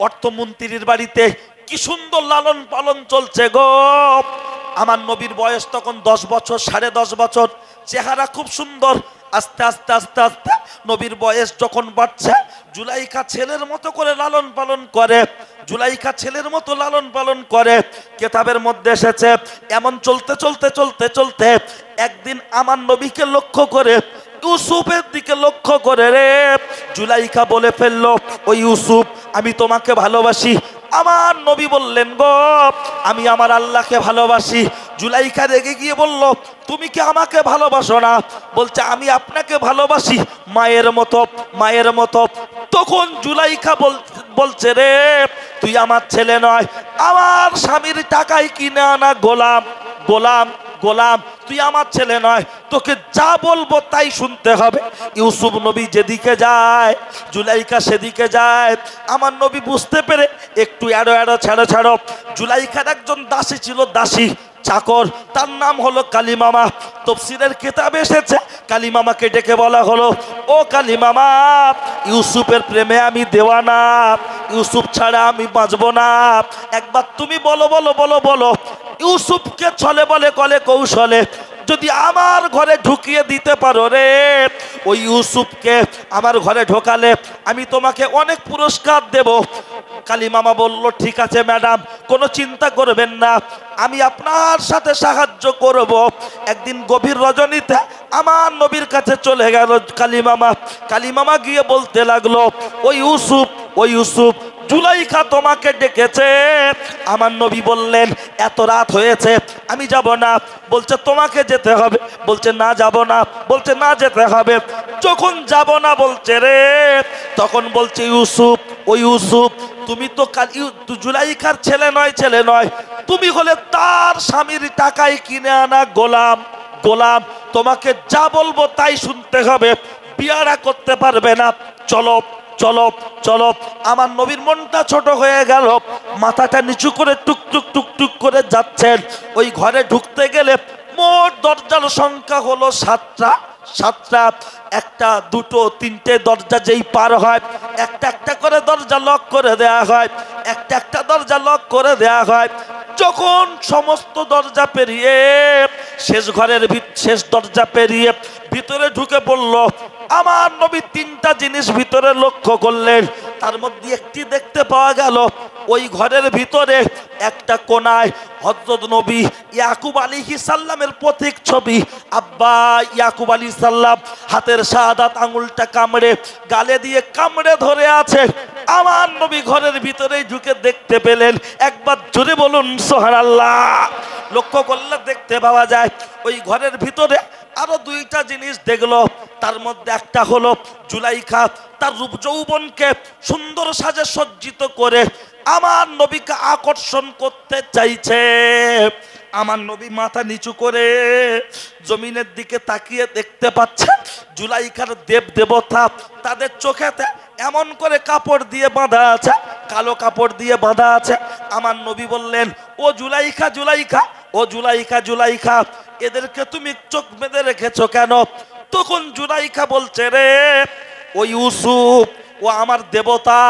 অর্থমন্ত্রীর বাড়িতে। কি সুন্দর লালন পালন চলছে গো। আমার নবীর বয়স তখন 10 বছর, 10.5 বছর, চেহারা খুব সুন্দর। আস্তে আস্তে আস্তে আস্তে নবীর বয়স যখন বাড়ছে, জুলাইখা ছেলের মতো করে লালন পালন করে, জুলাইখা ছেলের মতো লালন পালন করে। কিতাবের মধ্যে এসেছে, এমন চলতে চলতে চলতে চলতে একদিন আমার নবীকে লক্ষ্য করে, ইউসুফের দিকে লক্ষ্য করে রে, জুলাইখা বলে ফেললো, ও ইউসুফ আমি তোমাকে ভালোবাসি। আমার নবী বললেন, গো আমি আমার আল্লাহকে ভালোবাসি। জুলাইখা রেগে গিয়ে বলল, তুমি কি আমাকে ভালোবাসো না? বলছে, আমি আপনাকে ভালোবাসি মায়ের মতো, মায়ের মতো। তখন জুলাইখা বলছে, রে তুই আমার ছেলে নয়, আমার স্বামীর টাকায় কিনে আনা গোলাম, গোলাম গোলাম তুই আমার ছেলে নয়, তোকে যা বলবো তাই শুনতে হবে। ইউসুফ নবী যেদিকে যায় জুলাইখা সেদিকে যায়। আমার নবী বুঝতে পেরে একটু এড়ো এড়ো ছাড়ো ছাড়ো। জুলাইখার একজন দাসী ছিল, দাসী চাকর, তার নাম হলো কালিমামা। তাফসীরের কিতাবে এসেছে কালিমামাকে ডেকে বলা হলো, ও কালিমামা, ইউসুফের প্রেমে আমি দেওয়ানা, ইউসুফ ছাড়া আমি বাঁচব না। একবার তুমি বলো বলো বলো বলো, ইউসুফকে ছলে বলে কলে কৌশলে যদি আমার ঘরে ঢুকিয়ে দিতে পারো রে, ওই ইউসুফকে আমার ঘরে ঢোকালে আমি তোমাকে অনেক পুরস্কার দেব। কালিমামা বলল, ঠিক আছে ম্যাডাম, কোনো চিন্তা করবেন না, আমি আপনার সাথে সাহায্য করব। একদিন গভীর রজনীতে আমার নবীর কাছে চলে গেল কালিমামা। কালিমামা গিয়ে বলতে লাগলো, ওই ইউসুফ, ওই ইউসুফ, জুলাইখা তোমাকে ডেকেছে। আমার নবী বললেন, এত রাত হয়েছে আমি যাব না। বলছে তোমাকে যেতে হবে। বলছে না যাব না। বলছে না যেতে হবে। যখন যাব না বলছে রে, তখন বলছে ইউসুফ, ও ইউসুফ, তুমি তো জুলাইখার ছেলে নয়, ছেলে নয়, তুমি হলে তার স্বামীর টাকায় কিনে আনা গোলাম। গোলাম, তোমাকে যা বলবো তাই শুনতে হবে, বিয়ারা করতে পারবে না। চলো চলো চলো। আমার নবীর মনটা ছোট হয়ে গেল, মাথাটা নিচু করে টুক টুক টুক টুক করে যাচ্ছেন। ওই ঘরে ঢুকতে গেলে মোট দরজার সংখ্যা হলো 7টা। 7টা, একটা দুটো তিনটে দরজা যেই পার হয়, একটা একটা করে দরজা লক করে দেয়া হয়, একটা একটা দরজা লক করে দেয়া হয়। যখন সমস্ত দরজা পেরিয়ে শেষ ঘরের শেষ দরজা পেরিয়ে ভিতরে ঢুকে পড়ল, আমার নবী 3টা জিনিস ভিতরে লক্ষ্য করলেন। তার মধ্যে একটি দেখতে পাওয়া গেল, ওই ঘরের ভিতরে একটা কোনায় হযরত নবী ইয়াকুব আলাইহিস সালামের প্রতীক ছবি। আব্বা ইয়াকুব আলাইহিস সালাম হাতের শাহাদাত আঙুলটা কামড়ে গালে দিয়ে কামড়ে ধরে আছে। আমার নবী ঘরের ভিতরেই ঢুকে দেখতে পেলেন। একবার জোরে বলুন সুবহানাল্লাহ। লক্ষ্য করলে দেখতে পাওয়া যায় ওই ঘরের ভিতরে আরো 2টা জিনিস দেখলো। তার মধ্যে একটা হলো জুলাইখা তার রূপ যৌবনকে সুন্দর সাজে সজ্জিত করে আমার নবীকে আকর্ষণ করতে চাইছে। আমার নবী মাথা নিচু করে জমিনের দিকে তাকিয়ে দেখতে পাচ্ছে জুলাইখার দেব দেবতা তাদের চোখেতে এমন করে কাপড় দিয়ে বাঁধা আছে, কালো কাপড় দিয়ে বাঁধা আছে। আমার নবী বললেন, ও জুলাইখা, জুলাইখা, ও জুলাইখা, জুলাইখা, এদেরকে তুমি চোখ বেঁধে রেখেছো কেন? তখন জুলাইখা বলছে, রে ও ইউসুফ, ও আমার দেবতা,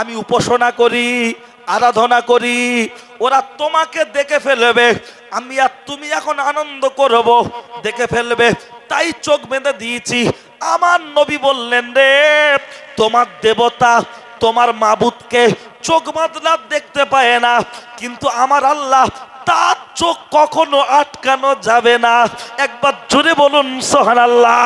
আমি উপাসনা করি, আরাধনা করি, ওরা তোমাকে দেখে ফেলবে, আমি আর তুমি এখন আনন্দ করব, দেখে ফেলবে, তাই চোখ বেঁধে দিয়েছি। আমার নবী বললেন, রে তোমার দেবতা তোমার মাবুদকে চোখ বাঁধলা দেখতে পায় না, কিন্তু আমার আল্লাহ তার চোখ কখনো আটকানো যাবে না। একবার জোরে বলুন সুবহানাল্লাহ।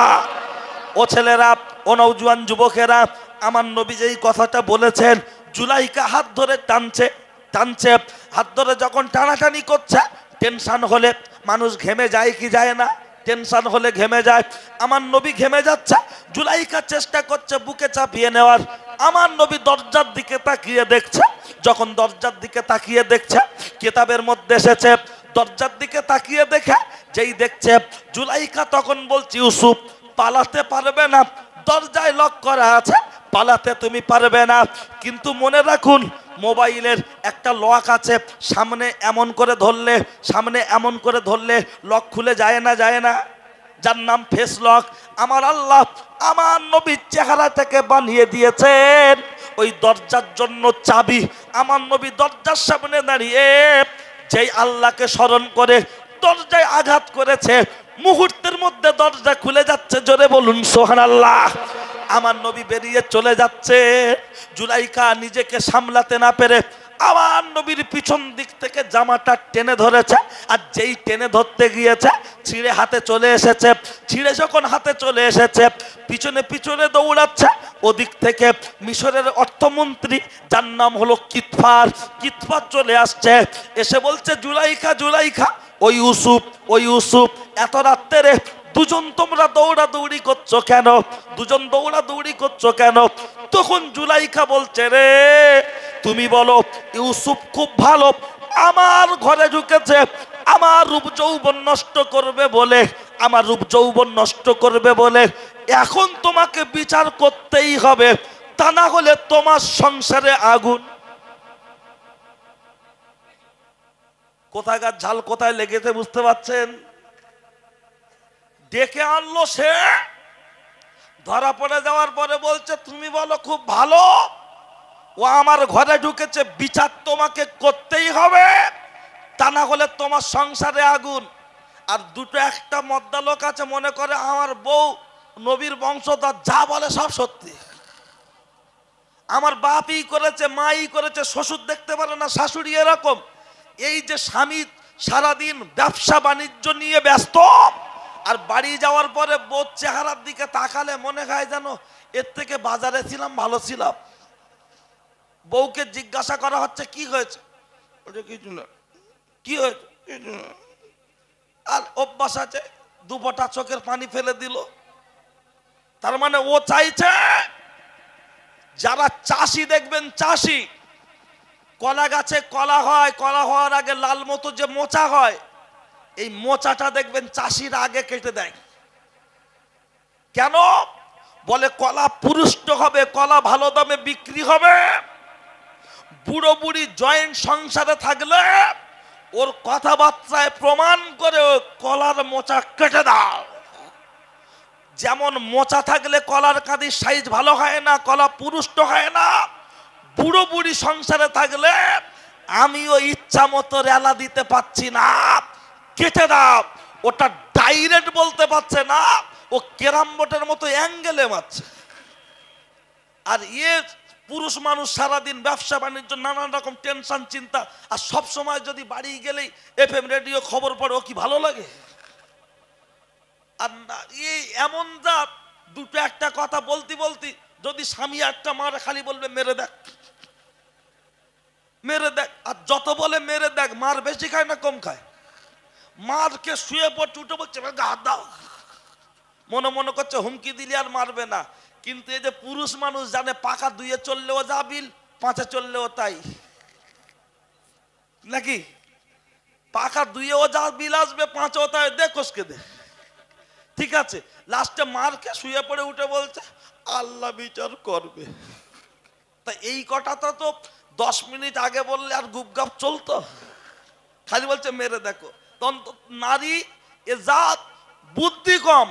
ও ছেলেরা, ও নওজোয়ান যুবকেরা, আমার নবী যেই কথাটা বলেছেন, জুলাইখা হাত ধরে টানছে টানছে, হাত ধরে যখন টানাটানি করছে, টেনশন হলে মানুষ ঘেমে যায় কি যায় না? টেনশন হলে ঘেমে যায়। আমার নবী ঘেমে যাচ্ছে, জুলাইখা চেষ্টা করছে বুকে চাপিয়ে নেওয়ার। আমার নবী দরজার দিকে তাকিয়ে দেখছে। যখন দরজার দিকে তাকিয়ে দেখছে, কিতাবের মধ্যে এসেছে দরজার দিকে তাকিয়ে দেখে যেই দেখছে জুলাইখা, তখন বলছি ইউসুফ পালাতে পারবে না, দরজায় লক করা আছে, পালাতে তুমি পারবে না। কিন্তু মনে রাখুন, মোবাইলের একটা লক আছে, সামনে এমন করে ধরলে, সামনে এমন করে ধরলে লক খুলে যায় না, যায় না, যার নাম ফেস লক। আমার আল্লাহ আমার নবীর চেহারাটাকে বানিয়ে দিয়েছেন ওই দরজার জন্য চাবি। আমার নবী দরজার সামনে দাঁড়িয়ে যেই আল্লাহকে স্মরণ করে দরজায় আঘাত করেছে, মুহূর্তের মধ্যে দরজা খুলে যাচ্ছে। জোরে বলুন সুবহানাল্লাহ। আমার নবী বেরিয়ে চলে যাচ্ছে। জুলাইখা নিজেকে সামলাতে না পেরে আমার নবীর পিছন দিক থেকে জামাটা টেনে ধরেছে, আর যেই টেনে ধরতে গিয়েছে ছিঁড়ে হাতে চলে এসেছে। ছিঁড়ে যখন হাতে চলে এসেছে, পিছনে পিছনে দৌড়াচ্ছে। ওদিক থেকে মিশরের অর্থমন্ত্রী, যার নাম হলো কিতফার, কিতফার চলে আসছে। এসে বলছে, জুলাইখা, জুলাইখা, ও ইউসুফ, ও ইউসুফ, এত রাত্রে দুজন তোমরা দৌড়াদৌড়ি করছো কেন? দুজন দৌড়াদৌড়ি করছো কেন? তখন জুলাইখা বলছে, রে তুমি বলো, ইউসুফ খুব ভালো, আমার ঘরে ঢুকেছে, আমার রূপ যৌবন নষ্ট করবে বলে, আমার রূপ যৌবন নষ্ট করবে বলে এখন তোমাকে বিচার করতেই হবে, তা না হলে তোমার সংসারে আগুন। কোথাকার ঝাল কোথায় লেগেছে বুঝতে পারছেন? ডেকে আনলো সে, ধরা পড়ে যাওয়ার পরে বলছে তুমি বলো খুব ভালো, ও আমার ঘরে ঢুকেছে, বিচার তোমাকে করতেই হবে, তা না হলে তোমার সংসারে আগুন। আর দুটো একটা মদ্দা লোক আছে মনে করে আমার বউ নবীর বংশধর, যা বলে সব সত্যি, আমার বাপই করেছে, মাই করেছে, শ্বশুর দেখতে পারে না, শাশুড়ি এরকম। এই যে স্বামী সারাদিন ব্যবসা বাণিজ্য নিয়ে ব্যস্ত, আর বাড়ি যাওয়ার পরে বউ চেহারার দিকে তাকালে মনে হয় যেন এর থেকে বাজারে ছিলাম ভালো ছিলাম। বউকে জিজ্ঞাসা করা হচ্ছে কি হয়েছে, কিছু না, কি হয়েছে, আর অভ্যাস আছে দুপটা চোখের পানি ফেলে দিল। তার মানে ও চাইছে, যারা চাষি দেখবেন, চাষি কলা গাছে কলা হয়, কলা হওয়ার আগে লাল মতো যে মোচা হয়, এই মোচাটা দেখবেন চাষিরা আগে কেটে দেয়। কেন? বলে কলা পুষ্ট হবে, কলা ভালো দামে বিক্রি হবে। বুড়ো বুড়ি জয়েন্ট সংসারে থাকলে ওর কথাবার্তায় প্রমাণ করে কলার মোচা কেটে দাও। যেমন মোচা থাকলে কলার কাঁদির সাইজ ভালো হয় না, কলা পুষ্ট হয় না, বুড়ো বুড়ি সংসারে থাকলে আমিও ইচ্ছা মতো রেলা দিতে পাচ্ছি না, কেটে দাও। ওটা ডাইরেক্ট বলতে পারছে না, ও ক্যারাম বোর্ডের মতো অ্যাঙ্গেলে মারছে। আর পুরুষ মানুষ সারাদিন ব্যবসা বাণিজ্য নানান রকম টেনশন চিন্তা, আর সব সময় যদি বাড়ি গেলেই এফএম রেডিও খবর পড়ে, ও কি ভালো লাগে? আর এই এমন যা দুটো একটা কথা বলতে বলতে যদি স্বামী একটা মারে খালি বলবে মেরে দেখ, মেরে দেখ। আর যত বলে মেরে দেখ, মার বেশি খায় না কম খায়? মারকে শুয়ে পড়ছে, উঠে বলছে গা দাও, মনে মনে করছে হুমকি দিলে আর মারবে না। কিন্তু এই যে পুরুষ মানুষ জানে পাকা দুইয়ে চললেও যা বিল, পাঁচে চললেও তাই, নাকি? পাকা দুইয়েও যা বিল আসবে, পাঁচেও তাই, দেখোসকে দে, ঠিক আছে। লাস্টে মারকে শুয়ে পড়ে উঠে বলছে আল্লাহ বিচার করবে। তা এই কথাটা তো 10 মিনিট আগে বললে আর গুপগাপ চলতো? খালি বলছে মেরে দেখো। তখন নারী এ জাত বুদ্ধি কম,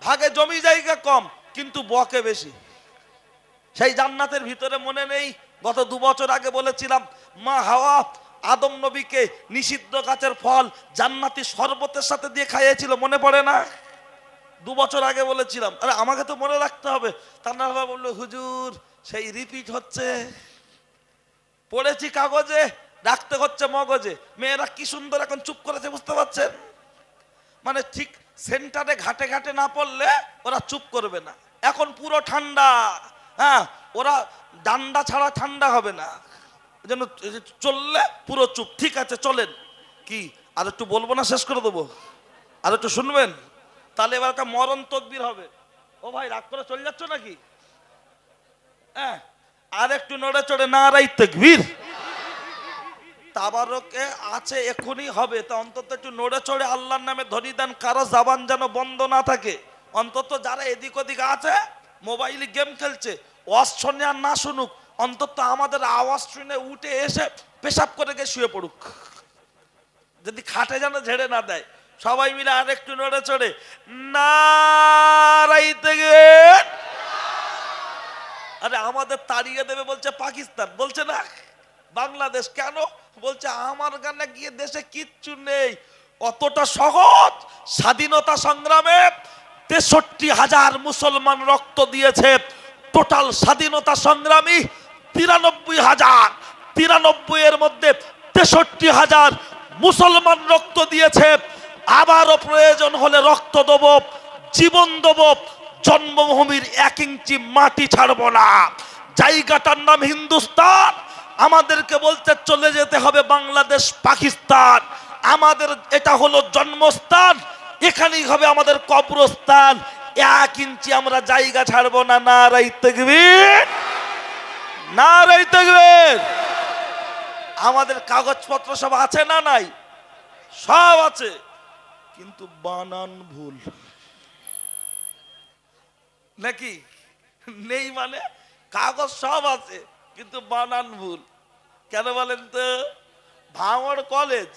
ভাগে জমি জায়গা কম, কিন্তু বকে বেশি। সেই জান্নাতের ভিতরে মনে নেই গত 2 বছর আগে বলেছিলাম, মা হাওয়া আদম নবীকে নিষিদ্ধ গাছের ফল জান্নাতি শরবতের সাথে দিয়ে খাইয়েছিল, মনে পড়ে না? 2 বছর আগে বলেছিলাম। আরে আমাকে তো মনে রাখতে হবে। তান্না বাবা বললো হুজুর সেই রিপিট হচ্ছে, পড়েছি কাগজে, রাখতে হচ্ছে মগজে। মেয়েরা কি সুন্দর এখন চুপ করেছে, বুঝতে পারছেন? মানে ঠিক সেন্টারে ঘাটে ঘাটে না পড়লে ওরা চুপ করবে না। এখন পুরো ঠান্ডা, হ্যাঁ, ওরা ডান্ডা ছাড়া ঠান্ডা হবে না, যেন চললে পুরো চুপ। ঠিক আছে চলেন, কি আর একটু বলবো না, শেষ করে দেবো? আর একটু শুনবেন? তাহলে এবার একটা মরণ তকবীর হবে। ও ভাই রাগ করে চলে যাচ্ছ নাকি? হ্যাঁ, আর একটু নড়ে চড়ে নারাই তাকবীর। তাবারকে আছে এখনই হবে, তা অন্তত একটু নড়ে চড়ে আল্লাহর নামে ধরি দেন, কারো জবান যেন বন্ধ না থাকে। অন্তত যারা এদিক ওদিক আছে মোবাইলে গেম খেলছে, ওয়াজ শুনে আর না শুনুক, অন্তত আমাদের আওয়াজ শুনে উঠে এসে পেশাব করে গিয়ে শুয়ে পড়ুক, যদি খাটে যেন ঝেড়ে না দেয়। সবাই মিলে আর একটু নড়ে চড়ে নারাই তাকবীর। আরে আমাদের তাড়িয়ে দেবে বলছে পাকিস্তান, বলছে না বাংলাদেশ। কেন? বলছে আমার গানে গিয়ে দেশে কিচ্ছু নেই। অতটা সহজ? স্বাধীনতা সংগ্রামে ৬৩,০০০ মুসলমান রক্ত দিয়েছে। টোটাল স্বাধীনতা সংগ্রামী ৯৩,০০০। ৯৩ এর মধ্যে ৬৩,০০০ মুসলমান রক্ত দিয়েছে। আবারও প্রয়োজন হলে রক্ত দেব, জীবন দেব, জন্মভূমির 1 ইঞ্চি মাটি ছাড়ব না। জায়গাটার নাম হিন্দুস্তান। আমাদেরকে বলতে চলে যেতে হবে বাংলাদেশ, পাকিস্তান। আমাদের এটা হলো জন্মস্থান, এখানেই হবে আমাদের কবরস্থান। 1 ইঞ্চি আমরা জায়গা ছাড়বো না। নারায়ে তাকবীর, নারায়ে তাকবীর। আমাদের কাগজপত্র সব আছে না নাই? সব আছে, কিন্তু বানান ভুল নাকি? নেই মানে কাগজ সব আছে কিন্তু বানান ভুল। কেন বলেন তো? ভাঙড় কলেজ,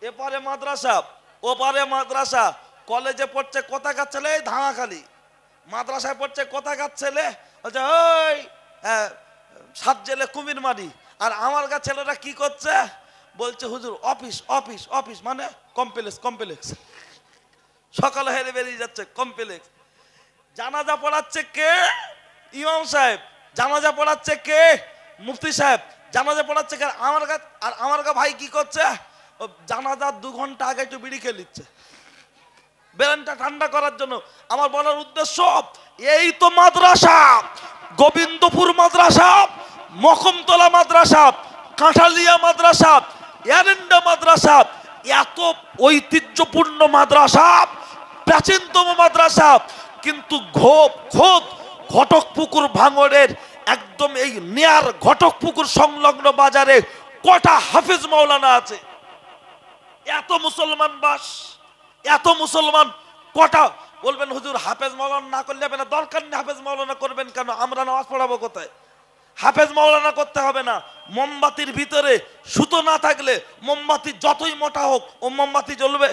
এপারে মাদ্রাসা ওপারে মাদ্রাসা। কলেজে পড়ছে কোথাকার ছেলে ধামাখালি, মাদ্রাসায় পড়ছে কোথাকার ছেলে বলছে ওই সাত জেলে কুমির মারি। আর আমার কাছে ছেলেরা কি করছে বলছে হুজুর অফিস অফিস অফিস, মানে কমপ্লেক্স কমপ্লেক্স। সকালে হেরে বেরিয়ে যাচ্ছে কমপ্লেক্স। জানাজা পড়াচ্ছে কে? ইমাম সাহেব। জানাজা পড়াচ্ছে কে? মুফতি সাহেব। জানাজা পড়াচ্ছে কে? আমার কাছে। আর আমার কাছে ভাই কি করছে? জানাজার 2 ঘন্টা আগে একটু বিড়ি খেয়ে নিচ্ছে ব্রেনটা ঠান্ডা করার জন্য। আমার বলার উদ্দেশ্য এই তো মাদ্রাসা, গোবিন্দপুর মাদ্রাসা, মকমতলা মাদ্রাসা, কাঁঠালিয়া মাদ্রাসা, এরেন্ডা মাদ্রাসা, এত ঐতিহ্যপূর্ণ মাদ্রাসা, প্রাচীনতম মাদ্রাসা, কিন্তু খোদ ঘটকপুকুর ভাঙড়ের একদম এই নিয়ার ঘটকপুকুর সংলগ্ন বাজারে কটা হাফেজ মাওলানা আছে? এত মুসলমান বাস, এত মুসলমান কটা? বলবেন হুজুর হাফেজ মাওলানা না করলে হবে না। দরকার নেই হাফেজ মাওলানা করবেন কেন? আমরা নামাজ পড়াবো কোথায়? হাফেজ মাওলানা করতে হবে না। মোমবাতির ভিতরে সুতো না থাকলে মোমবাতি যতই মোটা হোক ও মোমবাতি জ্বলবে?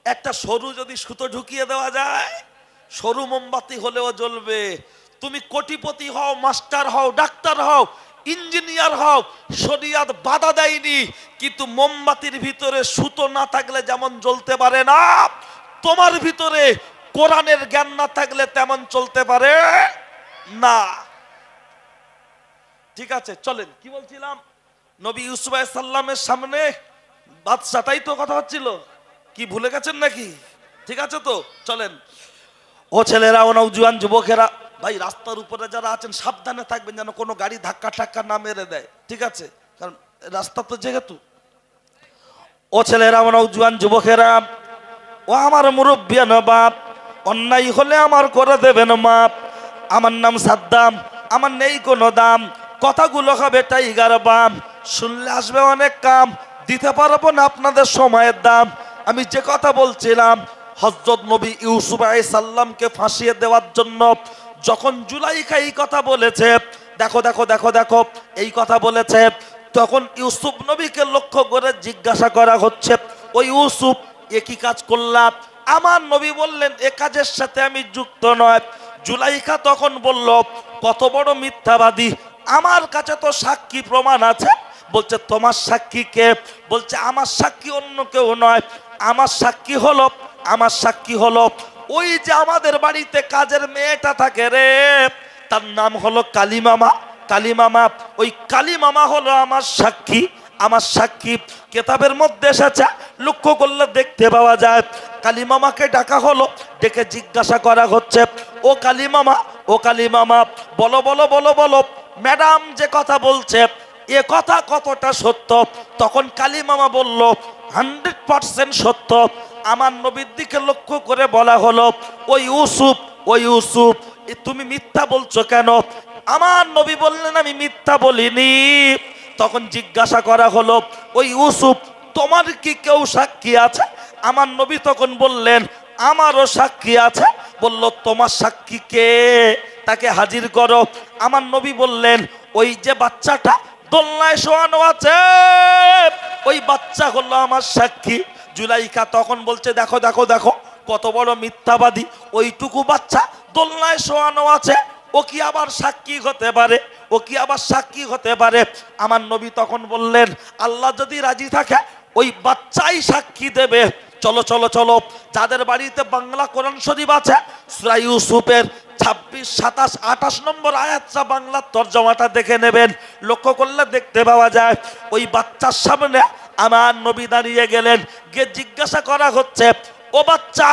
একটা সরু যদি সুতো ঢুকিয়ে দেওয়া যায় সরু মোমবাতি হলেও জ্বলবে। তুমি কোটিপতি হও, মাস্টার হও, ডাক্তার হও, ইঞ্জিনিয়ার হও, শরিয়াত বাধা দেয়নি, কিন্তু মোমবাতির ভিতরে সুতো না থাকলে যেমন জ্বলতে পারে না, তোমার ভিতরে কোরআনের জ্ঞান না থাকলে তেমন চলতে পারে না। ঠিক আছে, চলেন। কি বলছিলাম? নবী ইউসুফ আলাইহিস সালামের সামনে বাদশা, তাই তো কথা হচ্ছিল। কি ভুলে গেছেন নাকি? ঠিক আছে তো, চলেন। ও ছেলেরা, ও নওজোয়ান যুবকেরা, ভাই রাস্তার উপরে যারা আছেন সাবধানে থাকবেন যেন কোনো গাড়ি ধাক্কা ঠাক্কা না মেরে দেয়। ঠিক আছে, কারণ রাস্তা তো যেহেতু। ও ছেলেরা, ও নওজোয়ান যুবকেরা, ও আমার মুরব্বিয়ান বাপ, অন্যায় হলে আমার করে দেবেন মাপ। আমার নাম সাদ্দাম, আমার নেই কোনো দাম, কথাগুলো হবে টাইগার বাম, শুনলে আসবে অনেক কাম, দিতে পারবো না আপনাদের সময়ের দাম। আমি যে কথা বলছিলাম, হযরত নবী ইউসুফ আলাইহিস সালামকে ফাঁসিয়ে দেওয়ার জন্য যখন জুলাইখা এই কথা বলেছে, দেখো দেখো দেখো দেখো এই কথা বলেছে, তখন ইউসুফ নবীকে লক্ষ্য করে জিজ্ঞাসা করা হচ্ছে, ও ইউসুফ এ কি কাজ করলাম? আমার নবী বললেন এ কাজের সাথে আমি যুক্ত নয়। জুলাইখা তখন বলল, কত বড় মিথ্যাবাদী, আমার কাছে তো সাক্ষী প্রমাণ আছে। বলছে তোমার সাক্ষী কে? বলছে আমার সাক্ষী অন্য কেউ নয়, আমার সাক্ষী হলো, আমার সাক্ষী হলো ওই যে আমাদের বাড়িতে কাজের মেয়েটা থাকে রে, তার নাম হলো কালিমামা। কালিমামা, ওই কালিমামা হলো আমার সাক্ষী, আমার সাক্ষী। কেতাবের মধ্যে এসেছে, লক্ষ্য করলে দেখতে পাওয়া যায়। কালিমামাকে ডাকা হলো, ডেকে জিজ্ঞাসা করা হচ্ছে, ও কালিমামা, ও কালিমামা, বলো বলো বলো বলো, ম্যাডাম যে কথা বলছে এ কথা কতটা সত্য? তখন কালিমামা বলল 100% সত্য। আমার নবীর দিকে লক্ষ্য করে বলা হলো, ও ইউসুফ, ও ইউসুফ, তুমি মিথ্যা বলছো কেন? আমার নবী বললেন আমি মিথ্যা বলিনি। তখন জিজ্ঞাসা করা হলো, ও ইউসুফ তোমার কি কেউ সাক্ষী আছে? আমার নবী তখন বললেন আমারও সাক্ষী আছে। বলল তোমার সাক্ষী কে? তাকে হাজির করো। আমার নবী বললেন ওই যে বাচ্চাটা দোলনায় শোয়ানো আছে, ওই বাচ্চা হলো আমার সাক্ষী। জুলাইখা তখন বলছে দেখো দেখো দেখো কত বড় মিথ্যাবাদী, ওইটুকু বাচ্চা দোলনায় শোয়ানো আছে, ও কি আবার সাক্ষী হতে পারে? ও কি আবার সাক্ষী হতে পারে? আমার নবী তখন বললেন আল্লাহ যদি রাজি থাকে ওই বাচ্চাই সাক্ষী দেবে। চলো চলো চলো, যাদের বাড়িতে বাংলা কোরআন শরীফ আছে সূরা ইউসুফের 26, 27, 28 নম্বর আয়াতটা বাংলার তরজমাটা দেখে নেবেন। লক্ষ্য করলে দেখতে পাওয়া যায় ওই বাচ্চার সামনে আমার নবী দাঁড়িয়ে গেলেন, গিয়ে জিজ্ঞাসা করা হচ্ছে, ও বাচ্চা,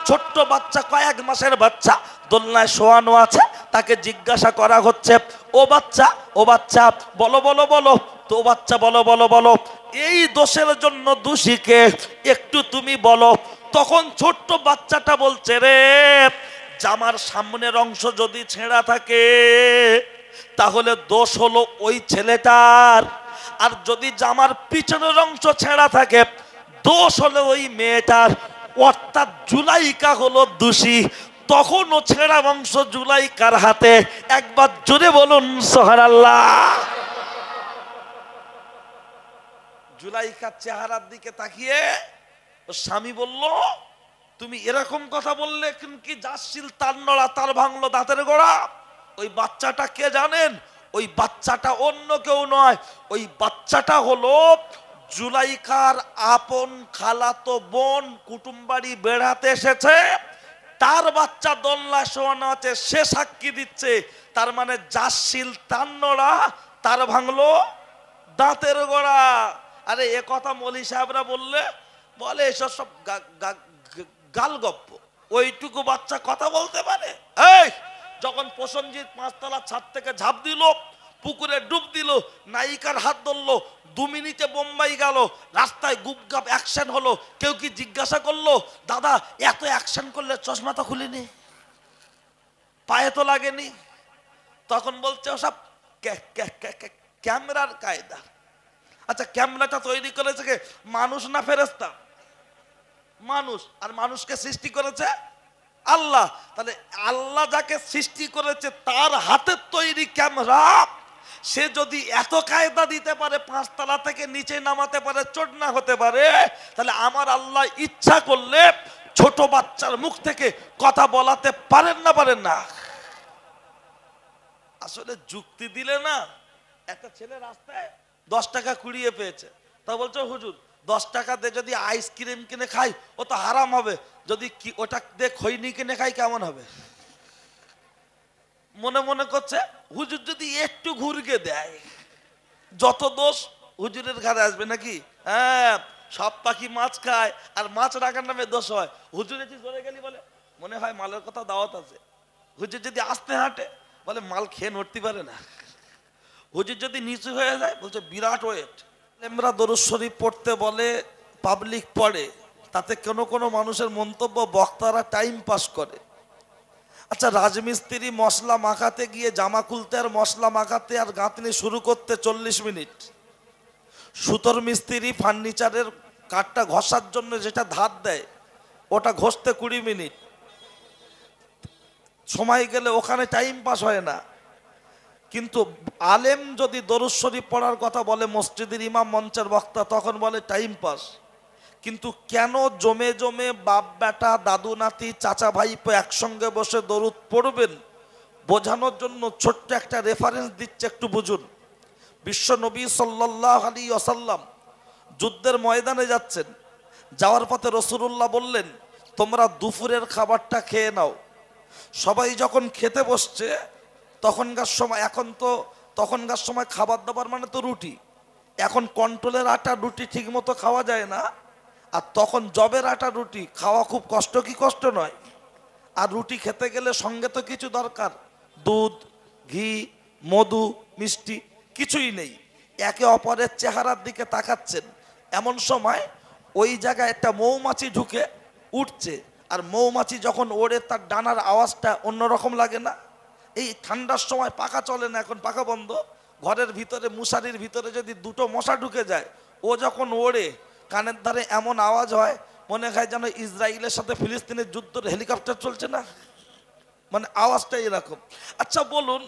ছোট্ট বাচ্চা, কয়েক মাসের বাচ্চা দোলনায় শোয়ানো আছে, তাকে জিজ্ঞাসা করা হচ্ছে, ও বাচ্চা, ও বাচ্চা, বলো বলো বলো, তো বাচ্চা বলো বলো বলো, এই দোষের জন্য দোষীকে একটু তুমি বলো। তখন ছোট্ট বাচ্চাটা বলছে, রে জামার সামনের অংশ যদি ছেঁড়া থাকে তাহলে দোষ হলো ওই ছেলেটার, আর যদি জামার পিছনের অংশ ছেঁড়া থাকে দোষ হলো ওই মেয়েটার, অর্থাৎ জুলাইকা হলো দোষী। তখনও ছেঁড়া অংশ জুলাইকার হাতে। একবার জোরে বলুন সুবহানাল্লাহ। জুলাইকার চেহারার দিকে তাকিয়ে ওর স্বামী বলল, তুমি এরকম কথা বললে কি যাচ্ছিল তার নড়া তার ভাঙলো দাঁতের গোড়া। ওই বাচ্চাটা কে জানেন? ওই বাচ্চাটা অন্য কেউ নয়, ওই বাচ্চাটা হলো জুলাইকার আপন খালাতো বোন, কুটুমবাড়ি বেড়াতে এসেছে, তার বাচ্চা দোলনায় শোয়ানো আছে, সে সাক্ষী দিচ্ছে। তার মানে যাচ্ছিল তার নড়া তার ভাঙলো দাঁতের গোড়া। আরে এ কথা মৌলী সাহেবরা বলে এসব সব গাল গপ্প। ওইটুকু বাচ্চা কথা বলতে পারে? এই যখন প্রসেনজিৎ 5 তলা ছাদ থেকে ঝাঁপ দিল, পুকুরে ডুব দিল, নায়িকার হাত ধরলো, 2 মিনিটে বোম্বাই গেল, রাস্তায় গুপগাপ অ্যাকশন হলো, কেউ কি জিজ্ঞাসা করলো দাদা এত অ্যাকশন করলে চশমা তো খুলিনি, পায়ে তো লাগেনি? তখন বলছে ওসব ক্যামেরার কায়দা। আচ্ছা ক্যামেরাটা তৈরি করেছে কে? মানুষ না ফেরেশতা? মানুষ। আর মানুষকে সৃষ্টি করেছে আল্লাহ। তাহলে আল্লাহ যাকে সৃষ্টি করেছে তার হাতের তৈরি ক্যামেরা, সে যদি এত কায়দা দিতে পারে, 5 তলা থেকে নিচে নামাতে পারে, চোট না হতে পারে, তাহলে আমার আল্লাহ ইচ্ছা করলে ছোট বাচ্চার মুখ থেকে কথা বলাতে পারেন না? পারেন না? আসলে যুক্তি দিলে না, একটা ছেলে রাস্তায় 10 টাকা কুড়িয়ে পেয়েছে, তা বলছে হুজুর 10 টাকা দিয়ে যদি আইসক্রিম কিনে খাই ও তো হারাম হবে, যদি ওটা দিয়ে খৈনি কিনে খাই কেমন হবে? মনে মনে করছে হুজুর যদি একটু ঘুরকে দেয়, যত দোষ হুজুরের ঘাড়ে আসবে নাকি? হ্যাঁ, সব পাখি মাছ খায় আর মাছ রাখার নামে দোষ হয়। হুজুর যদি জোরে গেলি বলে মনে হয় মালের কথা দাওয়াত আছে। হুজুর যদি আস্তে হাঁটে বলে মাল খেয়ে নড়তে পারে না। হুজুর যদি নিচু হয়ে যায় বলছে বিরাট ওয়েট। আমরা দরুদ শরীফ পড়তে বলে, পাবলিক পড়ে, তাতে কোনো মানুষের মন্তব্য বক্তারা টাইম পাস করে। আচ্ছা রাজমিস্ত্রি মশলা মাখাতে গিয়ে জামা খুলতে আর মশলা মাখাতে আর গাঁথনি শুরু করতে 40 মিনিট, সুতোর মিস্ত্রি ফার্নিচারের কাঠটা ঘষার জন্য যেটা ধার দেয় ওটা ঘষতে 20 মিনিট সময় গেলে ওখানে টাইম পাস হয় না। কিন্তু আলেম যদি দরুদ শরীফ পড়ার কথা বলে, মসজিদের ইমাম মঞ্চের বক্তা, তখন বলে টাইম পাস। কিন্তু কেন জমে জমে বাপ বেটা দাদু নাতি চাচা ভাইপো একসঙ্গে বসে দরুদ পড়বেন বোঝানোর জন্য ছোট্ট একটা রেফারেন্স দিচ্ছে, একটু বুঝুন। বিশ্ব নবী সাল্লাল্লাহু আলাইহি ওয়াসাল্লাম যুদ্ধের ময়দানে যাচ্ছেন, যাওয়ার পথে রাসূলুল্লাহ বললেন তোমরা দুপুরের খাবারটা খেয়ে নাও। সবাই যখন খেতে বসছে তখনকার সময় খাবার দাবার মানে তো রুটি, এখন কন্ট্রোলের আটা রুটি ঠিক মতো খাওয়া যায় না, আর তখন জবের আটা রুটি খাওয়া খুব কষ্ট, কি কষ্ট নয়? আর রুটি খেতে গেলে সঙ্গে তো কিছু দরকার, দুধ ঘি মধু মিষ্টি, কিছুই নেই। একে অপরের চেহারার দিকে তাকাচ্ছেন, এমন সময় ওই জায়গায় একটা মৌমাছি ঢুকে উঠছে, আর মৌমাছি যখন ওড়ে তার ডানার আওয়াজটা অন্যরকম লাগে না? এই ঠান্ডার সময় পাখা চলে না, এখন পাখা বন্ধ, ঘরের ভিতরে মশারির ভিতরে যদি 2টো মশা ঢুকে যায়, ও যখন ওড়ে কানের ধারে এমন আওয়াজ হয় মনে হয় যেন ইসরায়েলের সাথে ফিলিস্তিনের যুদ্ধের হেলিকপ্টার চলছে না, মানে আওয়াজটা এরকম। আচ্ছা বলুন,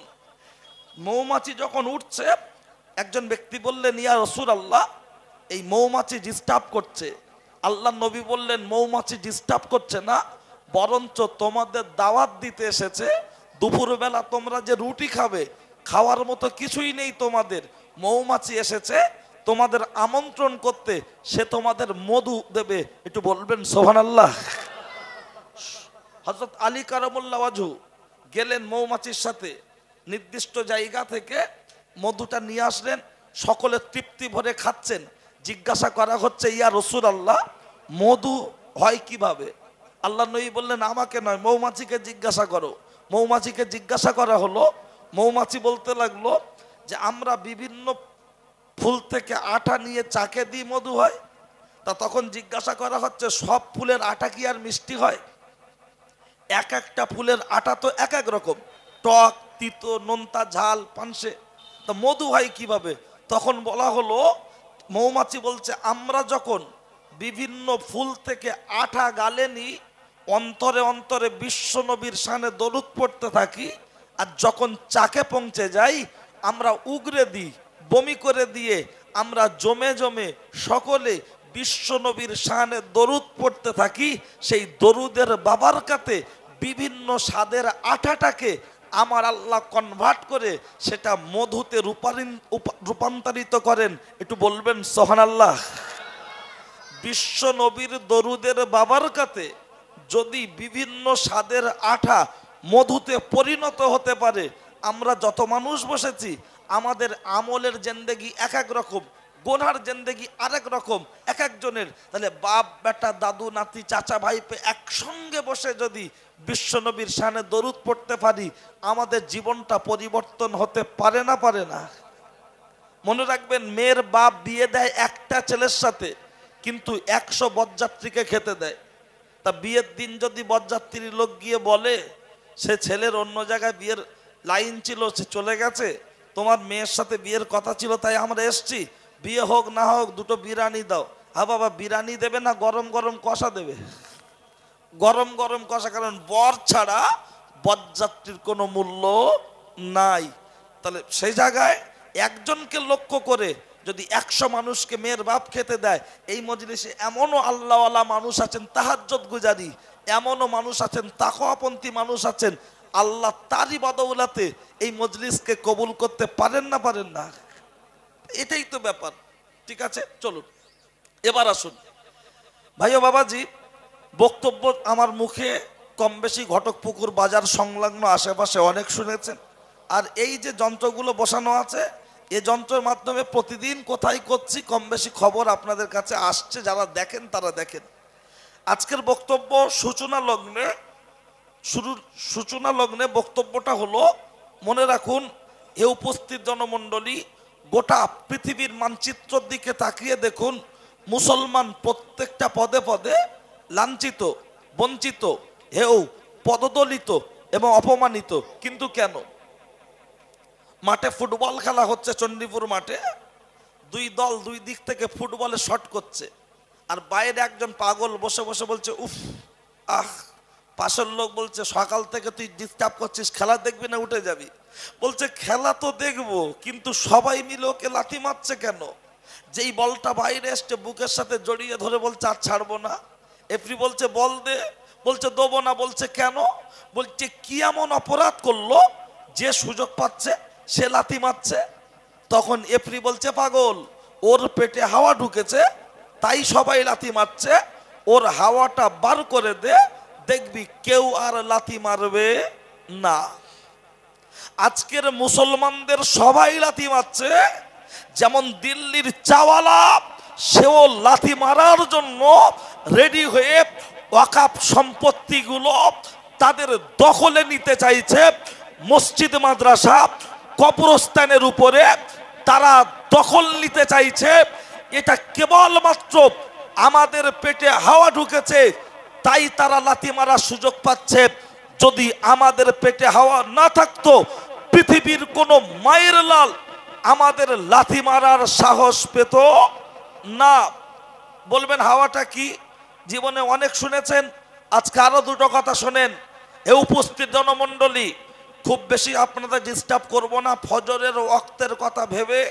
মৌমাছি যখন উঠছে একজন ব্যক্তি বললেন ইয়া রাসূলুল্লাহ এই মৌমাছি ডিস্টার্ব করছে। আল্লাহ নবী বললেন মৌমাছি ডিস্টার্ব করছে না, বরঞ্চ তোমাদের দাওয়াত দিতে এসেছে, দুপুরবেলা তোমরা যে রুটি খাবে খাওয়ার মতো কিছুই নেই তোমাদের, মৌমাছি এসেছে তোমাদের আমন্ত্রণ করতে, সে তোমাদের মধু দেবে। একটু বলবেন সুবহানাল্লাহ। হযরত আলী কারামুল্লাহ ওয়াজহু গেলেন মৌমাছির সাথে, নির্দিষ্ট জায়গা থেকে মধুটা নিয়ে আসলেন, সকলে তৃপ্তি ভরে খাচ্ছেন। জিজ্ঞাসা করা হচ্ছে ইয়া রাসূলুল্লাহ মধু হয় কিভাবে? আল্লাহ নবী বললেন আমাকে নয়, মৌমাছিকে জিজ্ঞাসা করো। মৌমাছিকে জিজ্ঞাসা করা হলো, মৌমাছি বলতে লাগলো যে আমরা বিভিন্ন ফুল থেকে আটা নিয়ে চাকে দিই মধু হয়। তা তখন জিজ্ঞাসা করা হচ্ছে সব ফুলের আটা কি আর মিষ্টি হয়? এক একটা ফুলের আটা তো এক এক রকম, টক তিতো নোনতা ঝাল পানসে, তা মধু হয় কিভাবে? তখন বলা হলো, মৌমাছি বলছে আমরা যখন বিভিন্ন ফুল থেকে আঠা গালে নিই, অন্তরে অন্তরে বিশ্ব নবীর শানে দরুদ পড়তে থাকি, আর যখন চাকে পৌঁছে যাই আমরা উগরে দিই, বমি করে দিয়ে আমরা জমে জমে সকলে বিশ্ব নবীর শানে দরুদ পড়তে থাকি। সেই দরুদের বাবারকাতে বিভিন্ন স্বাদের আঠাটাকে আমার আল্লাহ কনভার্ট করে সেটা মধুতে রূপান্তরিত করেন। একটু বলবেন সুবহানাল্লাহ। বিশ্ব নবীর দরুদের বাবারকাতে যদি বিভিন্ন স্বাদের আঠা মধুতে পরিণত হতে পারে, আমরা যত মানুষ বসেছি আমাদের আমলের জিন্দেগি এক এক রকম, গোনার জিন্দেগি আরেক রকম এক একজনের, তাহলে বাপ বেটা দাদু নাতি চাচা ভাইপে একসঙ্গে বসে যদি বিশ্বনবীর শানে দরুদ পড়তে পারি, আমাদের জীবনটা পরিবর্তন হতে পারে না? পারে না? মনে রাখবেন, মেয়ের বাপ বিয়ে দেয় একটা ছেলের সাথে, কিন্তু 100 বরযাত্রীকে খেতে দেয়। তা বিয়ের দিন যদি বরযাত্রীর লোক গিয়ে বলে সে ছেলের অন্য জায়গায় বিয়ের লাইন ছিল, সে চলে গেছে, তোমার মেয়ের সাথে বিয়ের কথা ছিল তাই আমরা এসছি, বিয়ে হোক না হোক দুটো বিরিয়ানি দাও। হ্যাঁ বাবা, বিরিয়ানি দেবে না গরম গরম কষা দেবে? গরম গরম কষা, কারণ বর ছাড়া বরযাত্রীর কোনো মূল্য নাই। তাহলে সেই জায়গায় একজনকে লক্ষ্য করে যদি 100 মানুষকে মেয়ের বাপ খেতে দেয়, এই মজলিসে এমনও আল্লাহওয়ালা মানুষ আছেন, তাহাজ্জুদ গুজারি, এমনও মানুষ আছেন, তাকওয়াপন্থী মানুষ আছেন, আল্লাহ তারই বদৌলতে এই মজলিসকে কবুল করতে পারেন না? পারেন না? এটাই তো ব্যাপার। ঠিক আছে, চলুন এবার আসুন ভাই ও বাবাজি। বক্তব্য আমার মুখে কম বেশি ঘটকপুকুর বাজার সংলগ্ন আশেপাশে অনেক শুনেছেন। আর এই যে যন্ত্রগুলো বসানো আছে, এই যন্ত্রের মাধ্যমে প্রতিদিন কোথায় করছি কম বেশি খবর আপনাদের কাছে আসছে, যারা দেখেন তারা দেখেন। আজকের বক্তব্য সূচনা লগ্নে বক্তব্যটা হলো, মনে রাখুন এ উপস্থিত জনমণ্ডলী, গোটা পৃথিবীর মানচিত্রের দিকে তাকিয়ে দেখুন, মুসলমান প্রত্যেকটা পদে পদে লাঞ্ছিত, বঞ্চিত, হেউ, পদদলিত এবং অপমানিত। কিন্তু কেন? মাঠে ফুটবল খেলা হচ্ছে, চণ্ডীপুর মাঠে দুই দল দুই দিক থেকে ফুটবলে শট করছে, আর বাইরে একজন পাগল বসে বসে বলছে উফ আহ। পাশের লোক বলছে সকাল থেকে তুই ডিস্টার্ব করছিস, খেলা দেখবি না উঠে যাবি? বলছে খেলা তো দেখবো, কিন্তু সবাই মিলে ওকে লাথি মারছে কেন? যেই বলটা বাইরে এসছে বুকের সাথে জড়িয়ে ধরে বলছে আর ছাড়বো না। এফরি বলছে বল দে, বলছে দেবো না। বলছে কেন? বলছে কি এমন অপরাধ করলো যে সুযোগ পাচ্ছে সে লাথি মারছে? তখন এফরি বলছে পাগল, ওর পেটে হাওয়া ঢুকেছে তাই সবাই লাথি মারছে, ওর হাওয়াটা বার করে দে, দেখবি কেউ আর লাথি মারবে না। আজকের মুসলমানদের সবাই লাথি মারছে, যেমন দিল্লির চাওয়ালা সেও লাথি মারার জন্য রেডি হয়ে ওয়াকাফ সম্পত্তিগুলো তাদের দখলে নিতে চাইছে। মসজিদ মাদ্রাসা কবরস্থানের উপরে তারা দখল নিতে চাইছে। এটা কেবলমাত্র আমাদের পেটে হাওয়া ঢুকেছে তাই তারা লাথি মারার সুযোগ পাচ্ছে। যদি আমাদের পেটে হাওয়া না থাকতো, পৃথিবীর কোনো মায়ের লাল আমাদের লাথি মারার সাহস পেত না। বলবেন হাওয়াটা কি? জীবনে অনেক শুনেছেন, আজকে আরো দুটো কথা শোনেন। এ উপস্থিত জনমণ্ডলী, খুব বেশি আপনাদের ডিস্টার্ব করব না। ফজরের ওয়াক্তের কথা ভেবে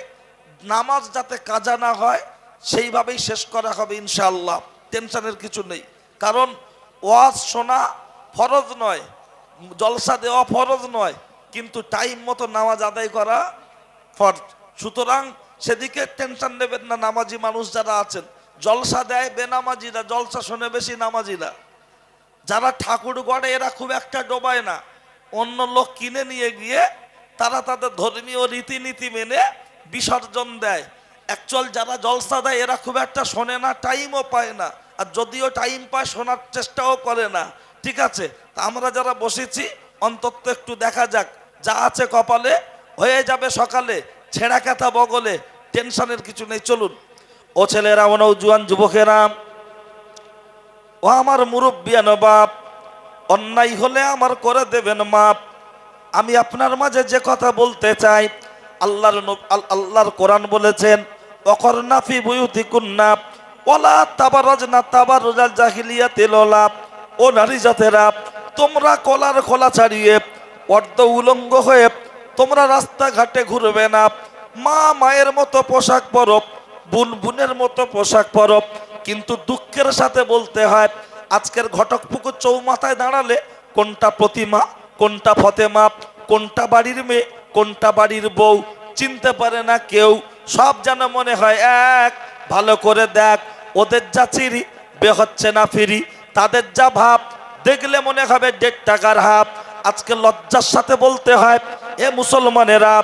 নামাজ যাতে কাজা না হয় সেইভাবেই শেষ করা হবে ইনশাআল্লাহ, টেনশনের কিছু নেই। কারণ ওয়াজ শোনা ফরজ নয়, জলসা দেওয়া ফরজ নয়, কিন্তু টাইম মতো নামাজ আদায় করা ফরজ। সুতরাং সেদিকে টেনশন নেবেন না। নামাজি মানুষ যারা আছেন, জলসা দেয় বেনামাজিরা, জলসা শোনে বেশি নামাজিরা। যারা ঠাকুর গড়ে এরা খুব একটা ডোবায় না, অন্য লোক কিনে নিয়ে গিয়ে তারা তাদের ধর্মীয় রীতিনীতি মেনে বিসর্জন দেয়। অ্যাকচুয়াল যারা জলসা দেয় এরা খুব একটা শোনে না, টাইমও পায় না, আর যদিও টাইম পায় শোনার চেষ্টাও করে না। ঠিক আছে, তা আমরা যারা বসেছি অন্তত একটু দেখা যাক, যা আছে কপালে হয়ে যাবে সকালে, ছেঁড়া কাঁথা বগলে, টেনশনের কিছু নেই। চলুন ও ছেলেরা, ও নওজোয়ান যুবকেরা, ও আমার মুরব্বিয়ান বাপ, অন্যায় হলে আমার করে দেবেন মাপ। আমি আপনার মাঝে যে কথা বলতে চাই, আল্লাহর কোরআন বলেছেন ওয়াকরনা ফি বুয়ুতিকুন্না ওয়ালা তাবাররাজনা তাবাররুজাল জাহিলিয়াতিল উলা। ও নারী জাতেরা, তোমরা কলার খোলা ছাড়িয়ে অর্ধ উলঙ্গ হয়ে তোমরা রাস্তাঘাটে ঘুরবে না। মা মায়ের মতো পোশাক পরো, বোন বোনের মতো পোশাক পরো। কিন্তু দুঃখের সাথে বলতে হয় আজকের ঘটকপুকুর চৌমাথায় দাঁড়ালে কোনটা প্রতিমা, কোনটা ফতেমা, কোনটা বাড়ির মেয়ে, কোনটা বাড়ির বউ চিনতে পারে না কেউ। সব যেন মনে হয় এক। ভালো করে দেখ, ওদের যা চিরি বে হচ্ছে না ফিরি, তাদের যা ভাব দেখলে মনে হবে 1.5 টাকার হাফ। আজকে লজ্জার সাথে বলতে হয় এ মুসলমানেরা,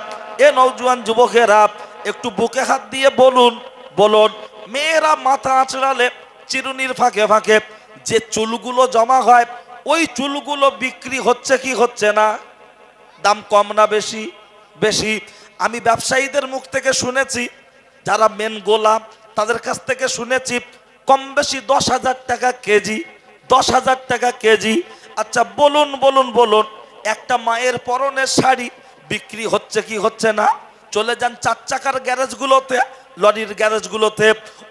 এ নওজোয়ান যুবকেরা, একটু বুকে হাত দিয়ে বলুন বলুন, মেয়েরা মাথা আঁচড়ালে চিরুনির ফাঁকে ফাঁকে যে চুলগুলো জমা হয় ওই চুলগুলো বিক্রি হচ্ছে কি হচ্ছে না? দাম কম না বেশি? বেশি। আমি ব্যবসায়ীদের মুখ থেকে শুনেছি, যারা মেন গোলাম তাদের কাছ থেকে শুনেছি কম বেশি 10,000 টাকা কেজি, 10,000 টাকা কেজি। আচ্ছা বলুন বলুন বলুন, একটা মায়ের পরনের শাড়ি বিক্রি হচ্ছে কি হচ্ছে না? চলে যান 4 চাকার গ্যারেজগুলোতে, লরির গ্যারেজগুলোতে,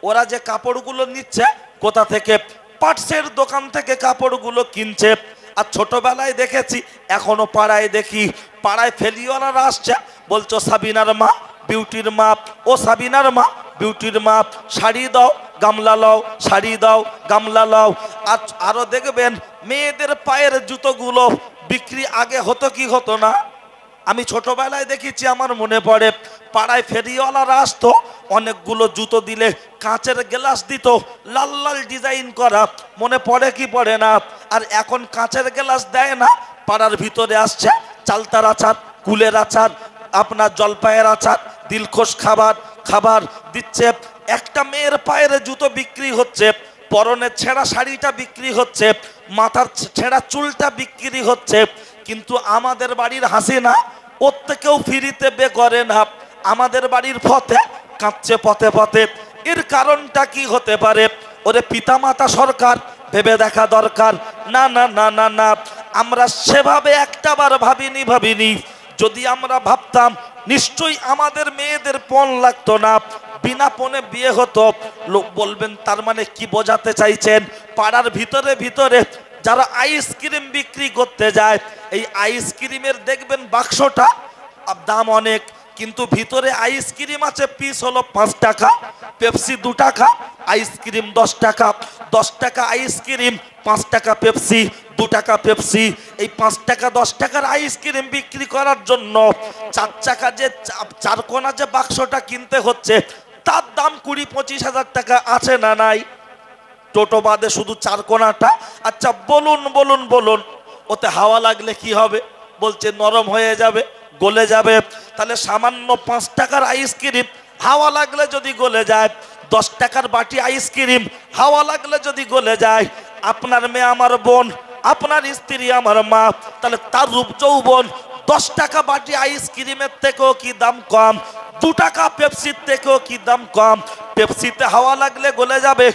ওরা যে কাপড়গুলো নিচ্ছে কোথা থেকে? পার্টসের দোকান থেকে কাপড়গুলো কিনছে। আর ছোটবেলায় দেখেছি, এখনো পাড়ায় দেখি, পাড়ায় ফেলিওয়ালারা আসছে, বলছো সাবিনার মা বিউটির মা, ও সাবিনার মা বিউটির মা, শাড়ি দাও গামলা লাও, শাড়ি দাও গামলা লাও। আর আরো দেখবেন মেয়েদের পায়ের জুতোগুলো বিক্রি আগে হতো কি হতো না? আমি ছোটবেলায় দেখেছি, আমার মনে পড়ে পাড়ায় ফেরিওয়ালারা আসতো, অনেকগুলো জুতো দিলে কাঁচের গ্লাস দিত, লাল লাল ডিজাইন করা, মনে পড়ে কি পড়ে না? আর এখন কাঁচের গ্লাস দেয় না, পাড়ার ভিতরে আসছে চালতার আচার, কুলের আচার, আপনার জলপাইয়ের আচার, দিলখোশ খাবার খাবার দিচ্ছে। একটা মেয়ের পায়ের জুতো বিক্রি হচ্ছে, পরনের ছেঁড়া শাড়িটা বিক্রি হচ্ছে, মাথার ছেঁড়া চুলটা বিক্রি হচ্ছে। কিন্তু আমাদের বাড়ির হাসিনা ওর থেকেও ফ্রিতে বে করে না, আমাদের বাড়ির ফতে কাঁদছে পথে পথে। এর কারণটা কি হতে পারে? ওরে পিতামাতা সরকার ভেবে দেখা দরকার। না না না না না, আমরা সেভাবে একটাবার ভাবিনি। যদি আমরা ভাবতাম নিশ্চয়ই আমাদের মেয়েদের পণ লাগতো না, বিনা পণে বিয়ে হতো। লোক বলবেন তার মানে কি বোঝাতে চাইছেন? পাড়ার ভিতরে ভিতরে যারা আইসক্রিম বিক্রি করতে যায়, এই আইসক্রিমের দেখবেন বাক্সটা দাম অনেক, কিন্তু ভিতরে আইসক্রিম আছে পিস হলো 5 টাকা, পেপসি 2 টাকা, আইসক্রিম 10 টাকা, 10 টাকা আইসক্রিম, 5 টাকা পেপসি, 2 টাকা পেপসি। এই 5 টাকা 10 টাকার আইসক্রিম বিক্রি করার জন্য 4 চাকা যে 4 কোনা যে বাক্সটা কিনতে হচ্ছে, তার দাম 20-25 হাজার টাকা আছে না নাই? টোটো বাদে শুধু 4 কোনাটা। আচ্ছা বলুন বলুন বলুন, ওতে হাওয়া লাগলে কি হবে? বলছে নরম হয়ে যাবে, গলে যাবে। তাহলে সামান্য 5 টাকার আইসক্রিম হাওয়া লাগলে যদি গলে যায়, 10 টাকার বাটি আইসক্রিম হাওয়া লাগলে যদি গলে যায়, আপনার মেয়ে আমার বোন, আপনার স্ত্রী আমার মা, তাহলে তার রূপ যৌবন 10 টাকা বাটি আইসক্রিমের থেকেও কি দাম কম? 2 টাকা পেপসির থেকেও কি দাম কম? পেপসিতে হাওয়া লাগলে গলে যাবে,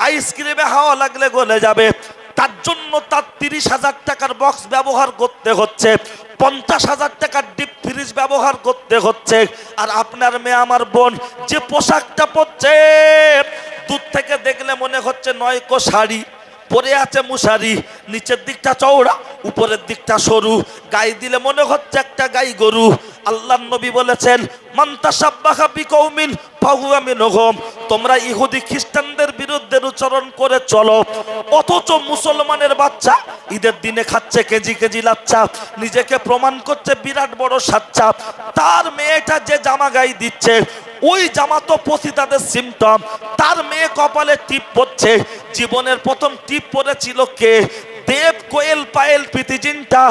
আইসক্রিমে হাওয়া লাগলে গলে যাবে। তার জন্য তার 30,000 টাকার বক্স ব্যবহার করতে হচ্ছে, 50,000 টাকার ডিপ ফ্রিজ ব্যবহার করতে হচ্ছে। আর আপনার মেয়ে আমার বোন যে পোশাকটা পরছে, দূর থেকে দেখলে মনে হচ্ছে 9 কো শাড়ি পরে আছে, মুশারি, নিচের দিকটা চওড়া, উপরের দিকটা সরু, গায়ে দিলে মনে হচ্ছে একটা গাই গরু। আল্লাহর নবী বলেছেন মান তাশাব্বাহা বিকৌমিন ফাহুয়া মিনহুম, তোমরা ইহুদি খ্রিস্টানদের বিরুদ্ধে উচ্চারণ করে চলো। অথচ মুসলমানের বাচ্চা ঈদের দিনে খাচ্ছে কেজি কেজি লাচ্চা, নিজেকে প্রমাণ করছে বিরাট বড় সাচ্চা। তার মেয়েটা যে জামা গায়ে দিচ্ছে, ওই জামা তো পতিতাদের সিমটম। তার মেয়ে কপালে টিপ পড়ছে, জীবনের প্রথম টিপ পড়েছিল কে? দেব কোয়েল পায়েল প্রীতিজিনটা।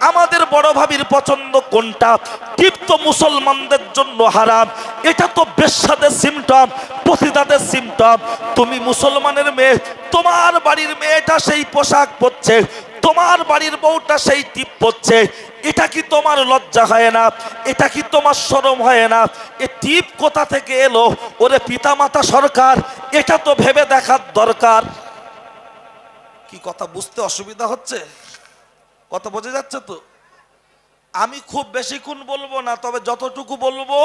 আমাদের বড় ভাবির পছন্দ কোনটা? টিপ তো মুসলমানদের জন্য হারাম, এটা তো বেশ্যাদের সিমটম, পতিতাদের সিমটম। তুমি মুসলমানের মেয়ে, তোমার বাড়ির মেয়েটা সেই পোশাক পরছে, তোমার বাড়ির বউটা সেই টিপ পরছে, এটা কি তোমার লজ্জা হয় না? এটা কি তোমার শরম হয় না? এ টিপ কোথা থেকে এলো? ওরে পিতামাতা সরকার, এটা তো ভেবে দেখার দরকার। কি কথা বুঝতে অসুবিধা হচ্ছে? কথা বোঝা যাচ্ছে তো? আমি খুব বেশিক্ষণ বলবো না, তবে যতটুকু বলবো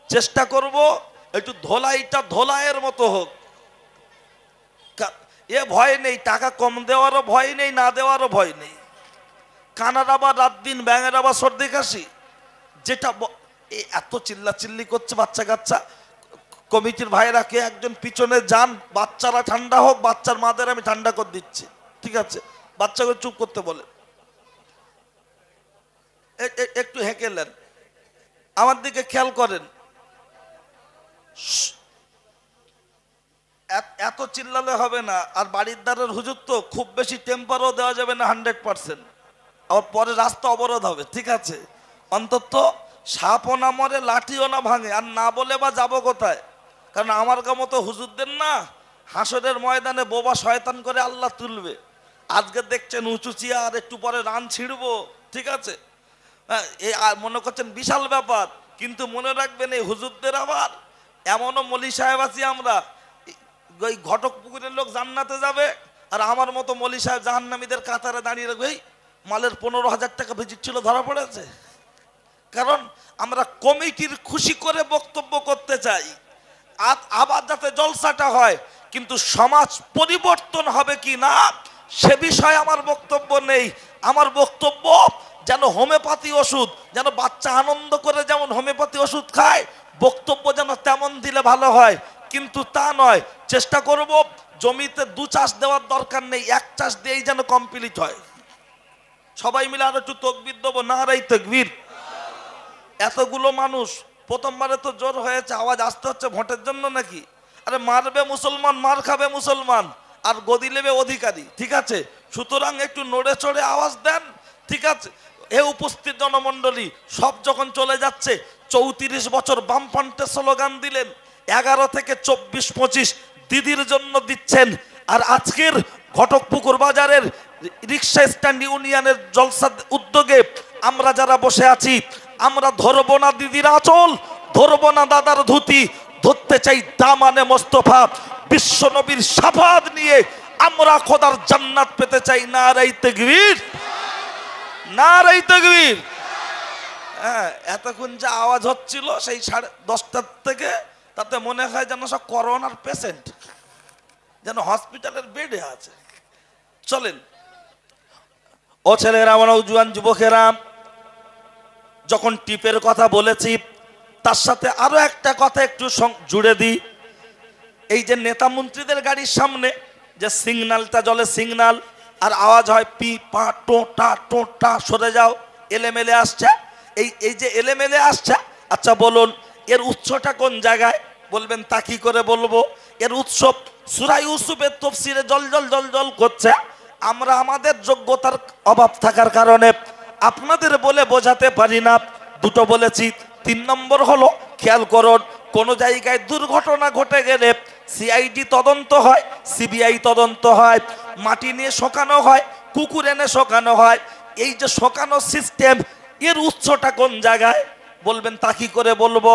চেষ্টা করব একটু ধোলাইটা ধোলাইয়ের মতো হোক। এ ভয় নেই, টাকা কম দেওয়ারও ভয় নেই, না দেওয়ারও ভয় নেই। কানার আবার রাত দিন, ব্যাঙের আবার সর্দি কাশি, যেটা এত চিল্লাচিল্লি করছে বাচ্চা কাচ্চা। কমিটির ভাইরা কে একজন পিছনে যান, বাচ্চারা ঠান্ডা হোক, বাচ্চার মাদের আমি ঠান্ডা করে দিচ্ছি, ঠিক আছে? বাচ্চাকে চুপ করতে বলে। একটু হেঁকেলেন, আমার দিকে খেয়াল করেন। এত চিল্লালে হবে না। আর বাড়ির দ্বারের হুজুর তো খুব বেশি টেম্পারও দেওয়া যাবে না 100%, আবার পরে রাস্তা অবরোধ হবে, ঠিক আছে? অন্তত সাপও না মরে, লাঠিও না ভাঙে। আর না বলে বা যাবো কোথায়? কারণ আমার মতো হুজুরদের না হাসরের ময়দানে বোবা শয়তান করে আল্লাহ তুলবে। আজকে দেখছেন উঁচু চেয়ার, একটু পরে রান ছিড়বো, ঠিক আছে? এই মনে করছেন বিশাল ব্যাপার, কিন্তু মনে রাখবেন এই হুজুরদের আবার এমনও মলি সাহেব আছি আমরা, ওই ঘটক পুকুরের লোক জান্নাতে যাবে, আর আমার মতো মলি সাহেব জাহান্নামীদের কাতারে দাঁড়িয়ে রাখবে। মালের 15,000 টাকা ভিজিট ছিল, ধরা পড়েছে। কারণ আমরা কমিটির খুশি করে বক্তব্য করতে চাই, আবার যাতে জলসাটা হয়, কিন্তু সমাজ পরিবর্তন হবে কি না সে বিষয়ে আমার বক্তব্য নেই। আমার বক্তব্য যেন হোমিওপ্যাথি ওষুধ, যেন বাচ্চা আনন্দ করে যেমন হোমিওপ্যাথি ওষুধ খায়, বক্তব্য যেন তেমন দিলে ভালো হয়। কিন্তু তা নয়, চেষ্টা করব জমিতে 2 চাষ দেওয়ার দরকার নেই, 1 চাষ দিয়েই যেন কমপ্লিট হয়। সবাই মিলে আর একটু তকবীর দেবো, নারাই তাকবীর। এতগুলো মানুষ, প্রথমবারে তো জোর হয়েছে, আওয়াজ আসতে হচ্ছে ভোটের জন্য নাকি? আরে মারবে মুসলমান, মার খাবে মুসলমান, আর গদি নেবে অধিকারী, ঠিক আছে? সুতরাং একটু নড়ে চড়ে আওয়াজ দেন, ঠিক আছে? এ উপস্থিত জনমণ্ডলী সব যখন চলে যাচ্ছে, 34 বছর বামফ্রন্টে স্লোগান দিলেন, 11 থেকে 24-25 দিদির জন্য দিচ্ছেন। আর আজকের ঘটকপুকুর বাজারের রিক্সা স্ট্যান্ড ইউনিয়নের জলসা উদ্যোগে আমরা যারা বসে আছি, আমরা ধরবো না দিদির আঁচল, ধরবো না দাদার ধুতি, ধরতে চাই দামানে মোস্তফা বিশ্ব নবীর শাফাত নিয়ে আমরা খোদার জান্নাত পেতে চাই। নারাই তাকবীর, নারাই তাকবীর। হ্যাঁ, এতক্ষণ যে আওয়াজ হচ্ছিল সেই 10:30 থেকে, তাতে মনে হয় যেন সব করোনার পেশেন্ট, যেন হসপিটালের বেডে আছে। চলেন ও ছেলেরা, আমার নওজোয়ান যুবকেরা, যখন টিপের কথা বলেছি তার সাথে আরো একটা কথা একটু জুড়ে দিই। এই যে নেতা মন্ত্রীদের গাড়ির সামনে যে সিগন্যালটা জ্বলে, সিগন্যাল, আর আওয়াজ হয় পি পা টোটা টোটা, সরে যাও, এলেমেলে আসছে। এই যে এলেমেলে আসছে, আচ্ছা বলুন এর উৎসটা কোন জায়গায়? বলবেন তা কি করে বলবো? এর উৎসব সূরা ইউসুফের তাফসীরে জল জল জল জল করছে। আমরা আমাদের যোগ্যতার অভাব থাকার কারণে আপনাদের বলে বোঝাতে পারি না। দুটো বলেছি। 3 নম্বর হলো, খেয়াল করুন, কোন জায়গায় দুর্ঘটনা ঘটে গেলে সিআইডি তদন্ত হয়, সিবিআই তদন্ত হয়, মাটি নিয়ে শোকানো হয়, কুকুর এনে শোকানো হয়। এই যে শোকানো সিস্টেম, এর উৎসটা কোন জায়গায়? বলবেন তা কি করে বলবো?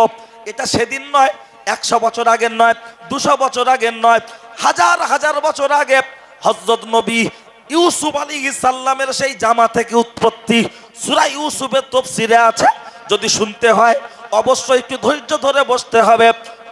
এটা সেদিন নয়, 100 বছর আগের নয়, 200 বছর আগের নয়, হাজার হাজার বছর আগে হযরত নবী ইউসুফ আলাইহিস সালামের সেই জামা থেকে উৎপত্তি। সূরা ইউসুফের তাফসীরে আছে, যদি শুনতে হয় অবশ্যই একটু ধৈর্য ধরে বসতে হবে।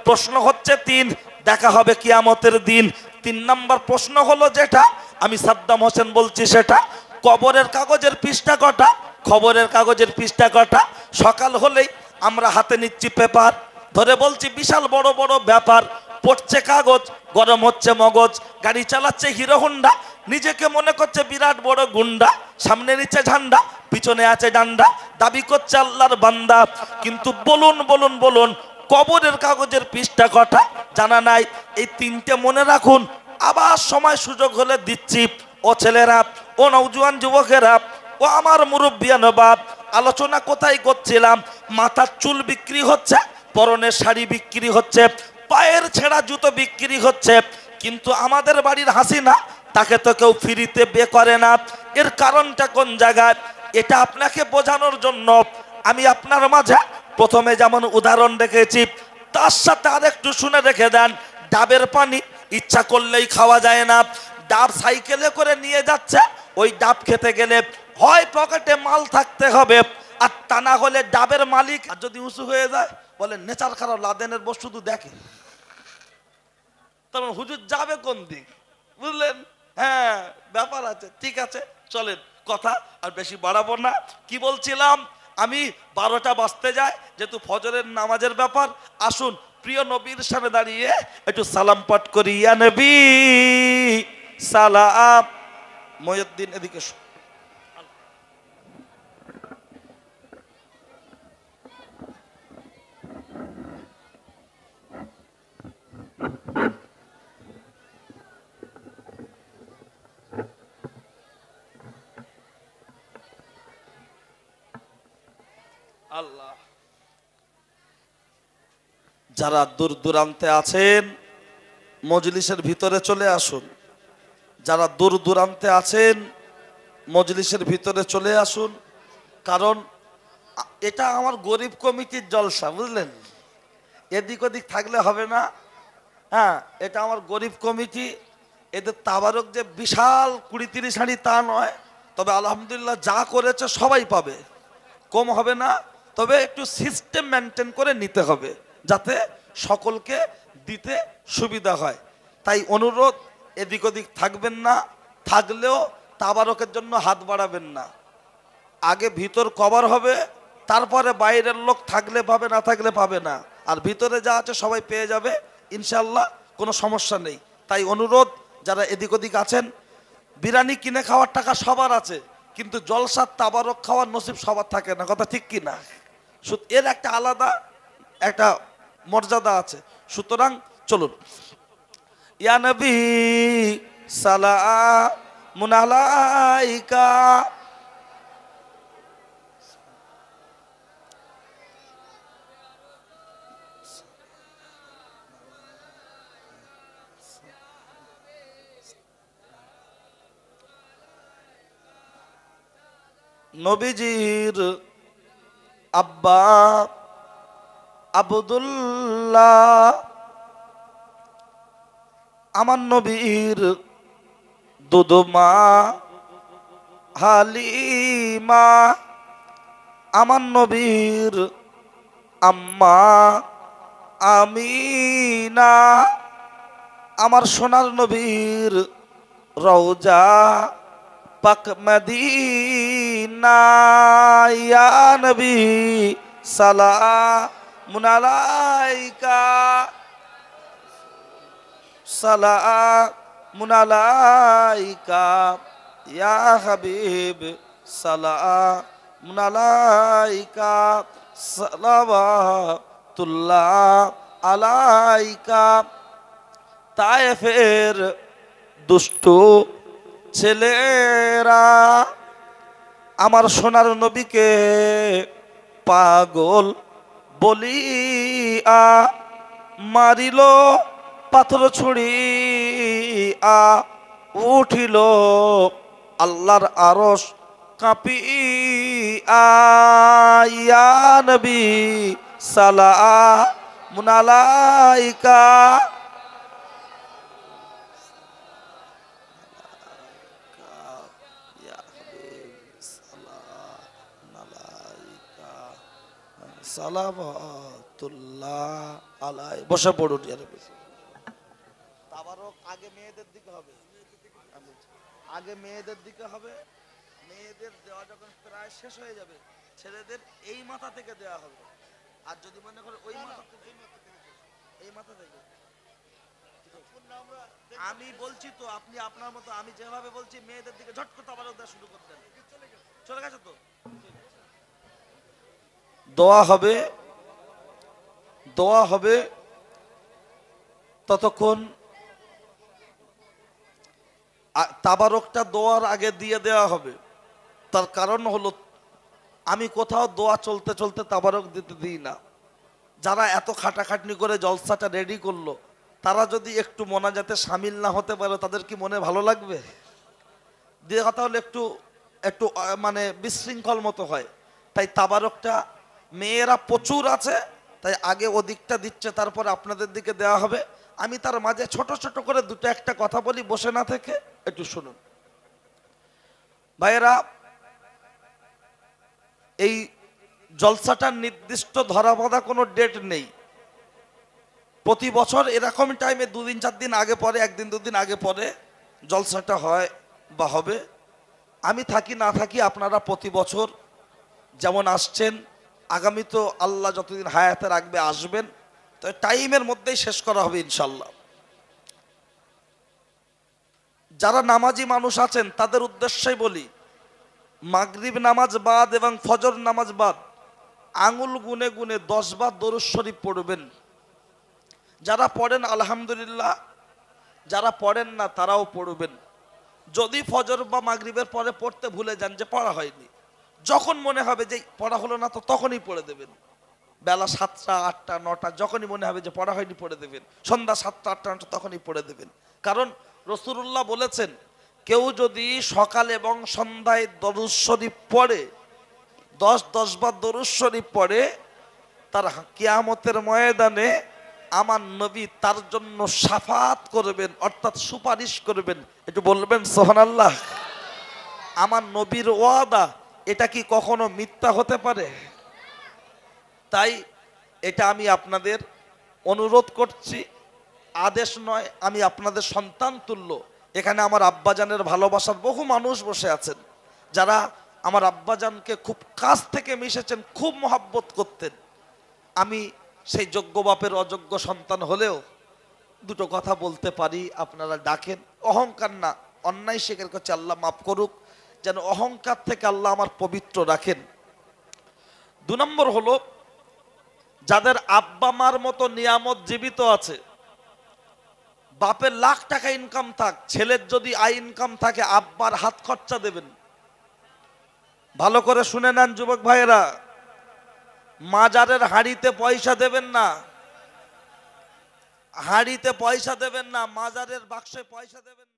প্রশ্ন হচ্ছে 3, দেখা হবে কিয়ামতের দিন। 3 নম্বর প্রশ্ন হলো, যেটা আমি সাদ্দাম হোসেন বলছি সেটা, কবরের কাগজের পৃষ্ঠা কটা? খবরের কাগজের পৃষ্ঠা কটা? সকাল হলেই আমরা হাতে নিচ্ছি পেপার, ধরে বলছি বিশাল বড় বড় ব্যাপার, পড়ছে কাগজ, গরম হচ্ছে মগজ, গাড়ি চালাচ্ছে হিরো হোন্ডা, নিজেকে মনে করছে বিরাট বড় গুন্ডা, সামনে নিচে ঝান্ডা, পিছনে আছে ডান্ডা, দাবি করছে আল্লাহর বান্দা। কিন্তু বলুন বলুন বলুন, কবরের কাগজের পৃষ্ঠা কটা? জানা নাই। এই 3টে মনে রাখুন, আবার সময় সুযোগ হলে দিচ্ছি। ও ছেলেরা, ও নওজোয়ান যুবকেরা, ও আমার মুরব্বিয়ান বাপ, আলোচনা কোথায় করছিলাম? মাথার চুল বিক্রি হচ্ছে, পরনের শাড়ি বিক্রি হচ্ছে, পায়ের ছেঁড়া জুতো বিক্রি হচ্ছে, কিন্তু আমাদের বাড়ির হাসিনা, তাকে তো কেউ ফ্রিতে বে করে না। এর কারণটা কোন জায়গায়? এটা আপনাকে বোঝানোর জন্য আমি আপনার মাঝে প্রথমে যেমন উদাহরণ রেখেছি, তার সাথে আরেকটু শুনে রেখে দেন। ডাবের পানি ইচ্ছা করলেই খাওয়া যায় না। ডাব সাইকেলে করে নিয়ে যাচ্ছে, ওই ডাব খেতে গেলে হয় পকেটে মাল থাকতে হবে, আর তা না হলে ডাবের মালিক আর যদি উঁচু হয়ে যায় বলে নেচার খারাপ, লাদেনের বস শুধু দেখে। তখন হুজুর যাবে কোন দিক, বুঝলেন? হ্যাঁ, ব্যাপার আছে। ঠিক আছে, চলেন, কথা আর বেশি বাড়াবো না। কি বলছিলাম, আমি 12টা বাজতে যায়, যেহেতু ফজরের নামাজের ব্যাপার। আসুন প্রিয় নবীর সামনে দাঁড়িয়ে একটু সালাম পাঠ করি। ইয়া নবী সালাম। মহিউদ্দিন এদিকে এসো। আল্লাহ, যারা দূর দূরান্তে আছেন মজলিসের ভিতরে চলে আসুন। যারা দূর দূরান্তে আছেন মজলিসের ভিতরে চলে আসুন, কারণ এটা আমার গরিব কমিটির জলসা, বুঝলেন? এদিক ওদিক থাকলে হবে না। হ্যাঁ, এটা আমার গরিব কমিটি। এদের তাবারক যে বিশাল 20-30 হাঁড়ি তা নয়, তবে আলহামদুলিল্লাহ যা করেছে সবাই পাবে, কম হবে না। তবে একটু সিস্টেম মেনটেন করে নিতে হবে যাতে সকলকে দিতে সুবিধা হয়। তাই অনুরোধ, এদিক ওদিক থাকবেন না, থাকলেও তাবারকের জন্য হাত বাড়াবেন না। আগে ভিতর কভার হবে, তারপরে বাইরের লোক থাকলে পাবে, না থাকলে পাবে না। আর ভিতরে যা আছে সবাই পেয়ে যাবে ইনশাল্লাহ, কোনো সমস্যা নেই। তাই অনুরোধ, যারা এদিক ওদিক আছেন, বিরিয়ানি কিনে খাওয়ার টাকা সবার আছে, কিন্তু জলসার তাবারক খাওয়ার নসিব সবার থাকে না, কথা ঠিক কি না? এর একটা আলাদা একটা মর্যাদা আছে। সুতরাং চলুন। ইয়া নবী সালামুন আলাইকা। নবীজির আব্বা আব্দুল্লাহ, আমার নবীর দুধমা হালিমা, আমার নবীর আম্মা আমিনা, আমার সোনার নবীর রওজা পাক মদিনা। ইয়া নবী সালামুন আলাইকা, সালামুন আলাইকা ইয়া হাবিব, সালামুন আলাইকা, সালাওয়াতুল্লাহ আলাইকা। তায়েফের দুষ্টু ছেলেরা আমার সোনার নবীকে পাগল বলিয়া মারিল, পাথর ছুড়িয়া উঠিল আল্লাহর আরশ কাঁপিয়া। ইয়া নবী সালামুন আলাইকা, সালাওয়াতুল্লাহ আলাই। বসে পড়ুন। তাবারক আগে মেয়েদের দিকে হবে, আগে মেয়েদের দিকে হবে। মেয়েদের দেওয়া যখন প্রায় শেষ হয়ে যাবে, ছেলেদের এই মাথা থেকে দেওয়া হবে। আর যদি মনে করে ওই মাথা থেকে, এই মাথা থেকে, আমি বলছি তো, আপনি আপনার মতো, আমি যেভাবে বলছি মেয়েদের দিকে ঝট করে তাবারক দেওয়া শুরু করতেন। চলে গেছে তো? দোয়া হবে, দোয়া হবে। ততক্ষণ তাবারকটা দোয়ার আগে দিয়ে দেওয়া হবে। তার কারণ হলো, আমি কোথাও দোয়া চলতে চলতে তাবারক দিতে দিই না। যারা এত খাটাখাটনি করে জলসাটা রেডি করলো, তারা যদি একটু মোনাজাতে সামিল না হতে পারে, তাদের কি মনে ভালো লাগবে? দিয়ে কথা হলো একটু একটু মানে বিশৃঙ্খল মতো হয়। তাই তাবারকটা মেয়েরা প্রচুর আছে, তাই আগে ওদিকটা দিচ্ছে, তারপরে আপনাদের দিকে দেওয়া হবে। আমি তার মাঝে ছোট ছোট করে দুটো একটা কথা বলি, বসে না থেকে একটু শুনুন। ভাইয়েরা, এই জলসাটার নির্দিষ্ট ধরাবাঁধা কোনো ডেট নেই। প্রতি বছর এরকম টাইমে 2-4 দিন আগে পরে, 1 2 দিন আগে পরে জলসাটা হয় বা হবে। আমি থাকি না থাকি আপনারা প্রতি বছর যেমন আসছেন, আগামী তো আল্লাহ যতদিন হায়াতে রাখবে আসবেন, তো টাইমের মধ্যেই শেষ করা হবে ইনশাল্লাহ। যারা নামাজি মানুষ আছেন তাদের উদ্দেশ্যেই বলি, মাগরিব নামাজ বাদ এবং ফজর নামাজ বাদ আঙুল গুনে গুনে 10 বার দরুদ শরীফ পড়বেন। যারা পড়েন আলহামদুলিল্লাহ, যারা পড়েন না তারাও পড়বেন। যদি ফজর বা মাগরিবের পরে পড়তে ভুলে যান যে পড়া হয়নি, যখন মনে হবে যে পড়া হলো না তো তখনই পড়ে দেবেন। বেলা 7টা 8টা 9টা যখনই মনে হবে যে পড়া হয়নি পড়ে দেবেন। সন্ধ্যা 7টা 8টা 9টা তখনই পড়ে দেবেন। কারণ রাসূলুল্লাহ বলেছেন, কেউ যদি সকাল এবং সন্ধ্যায় দরুদ শরীফ পড়ে, 10 বার দরুদ শরীফ পড়ে, তার কিয়ামতের ময়দানে আমার নবী তার জন্য শাফাত করবেন, অর্থাৎ সুপারিশ করবেন। একটু বলবেন সুবহানাল্লাহ। আমার নবীর ওয়াদা, এটা কি কখনো মিথ্যা হতে পারে? তাই এটা আমি আপনাদের অনুরোধ করছি, আদেশ নয়, আমি আপনাদের সন্তান তুল্য। এখানে আমার আব্বাজানের ভালোবাসার বহু মানুষ বসে আছেন, যারা আমার আব্বাজানকে খুব কাছ থেকে মিশেছেন, খুব মহাব্বত করতেন। আমি সেই যোগ্য বাপের অযোগ্য সন্তান হলেও দুটো কথা বলতে পারি, আপনারা ডাকেন। অহংকার না, অন্যায় স্বীকার করছে, আল্লাহ মাফ করুক, যেন অহংকার থেকে আল্লাহ আমার পবিত্র রাখেন। 2 নম্বর হলো, যাদের আব্বা মার মতো নিয়ামত জীবিত আছে, বাপের লাখ টাকা ইনকাম থাক, ছেলের যদি আয় ইনকাম থাকে, আব্বার হাত খরচা দেবেন। ভালো করে শুনে নেন যুবক ভাইয়েরা, মাজারের হাঁড়িতে পয়সা দেবেন না, হাঁড়িতে পয়সা দেবেন না, মাজারের বাক্সে পয়সা দেবেন।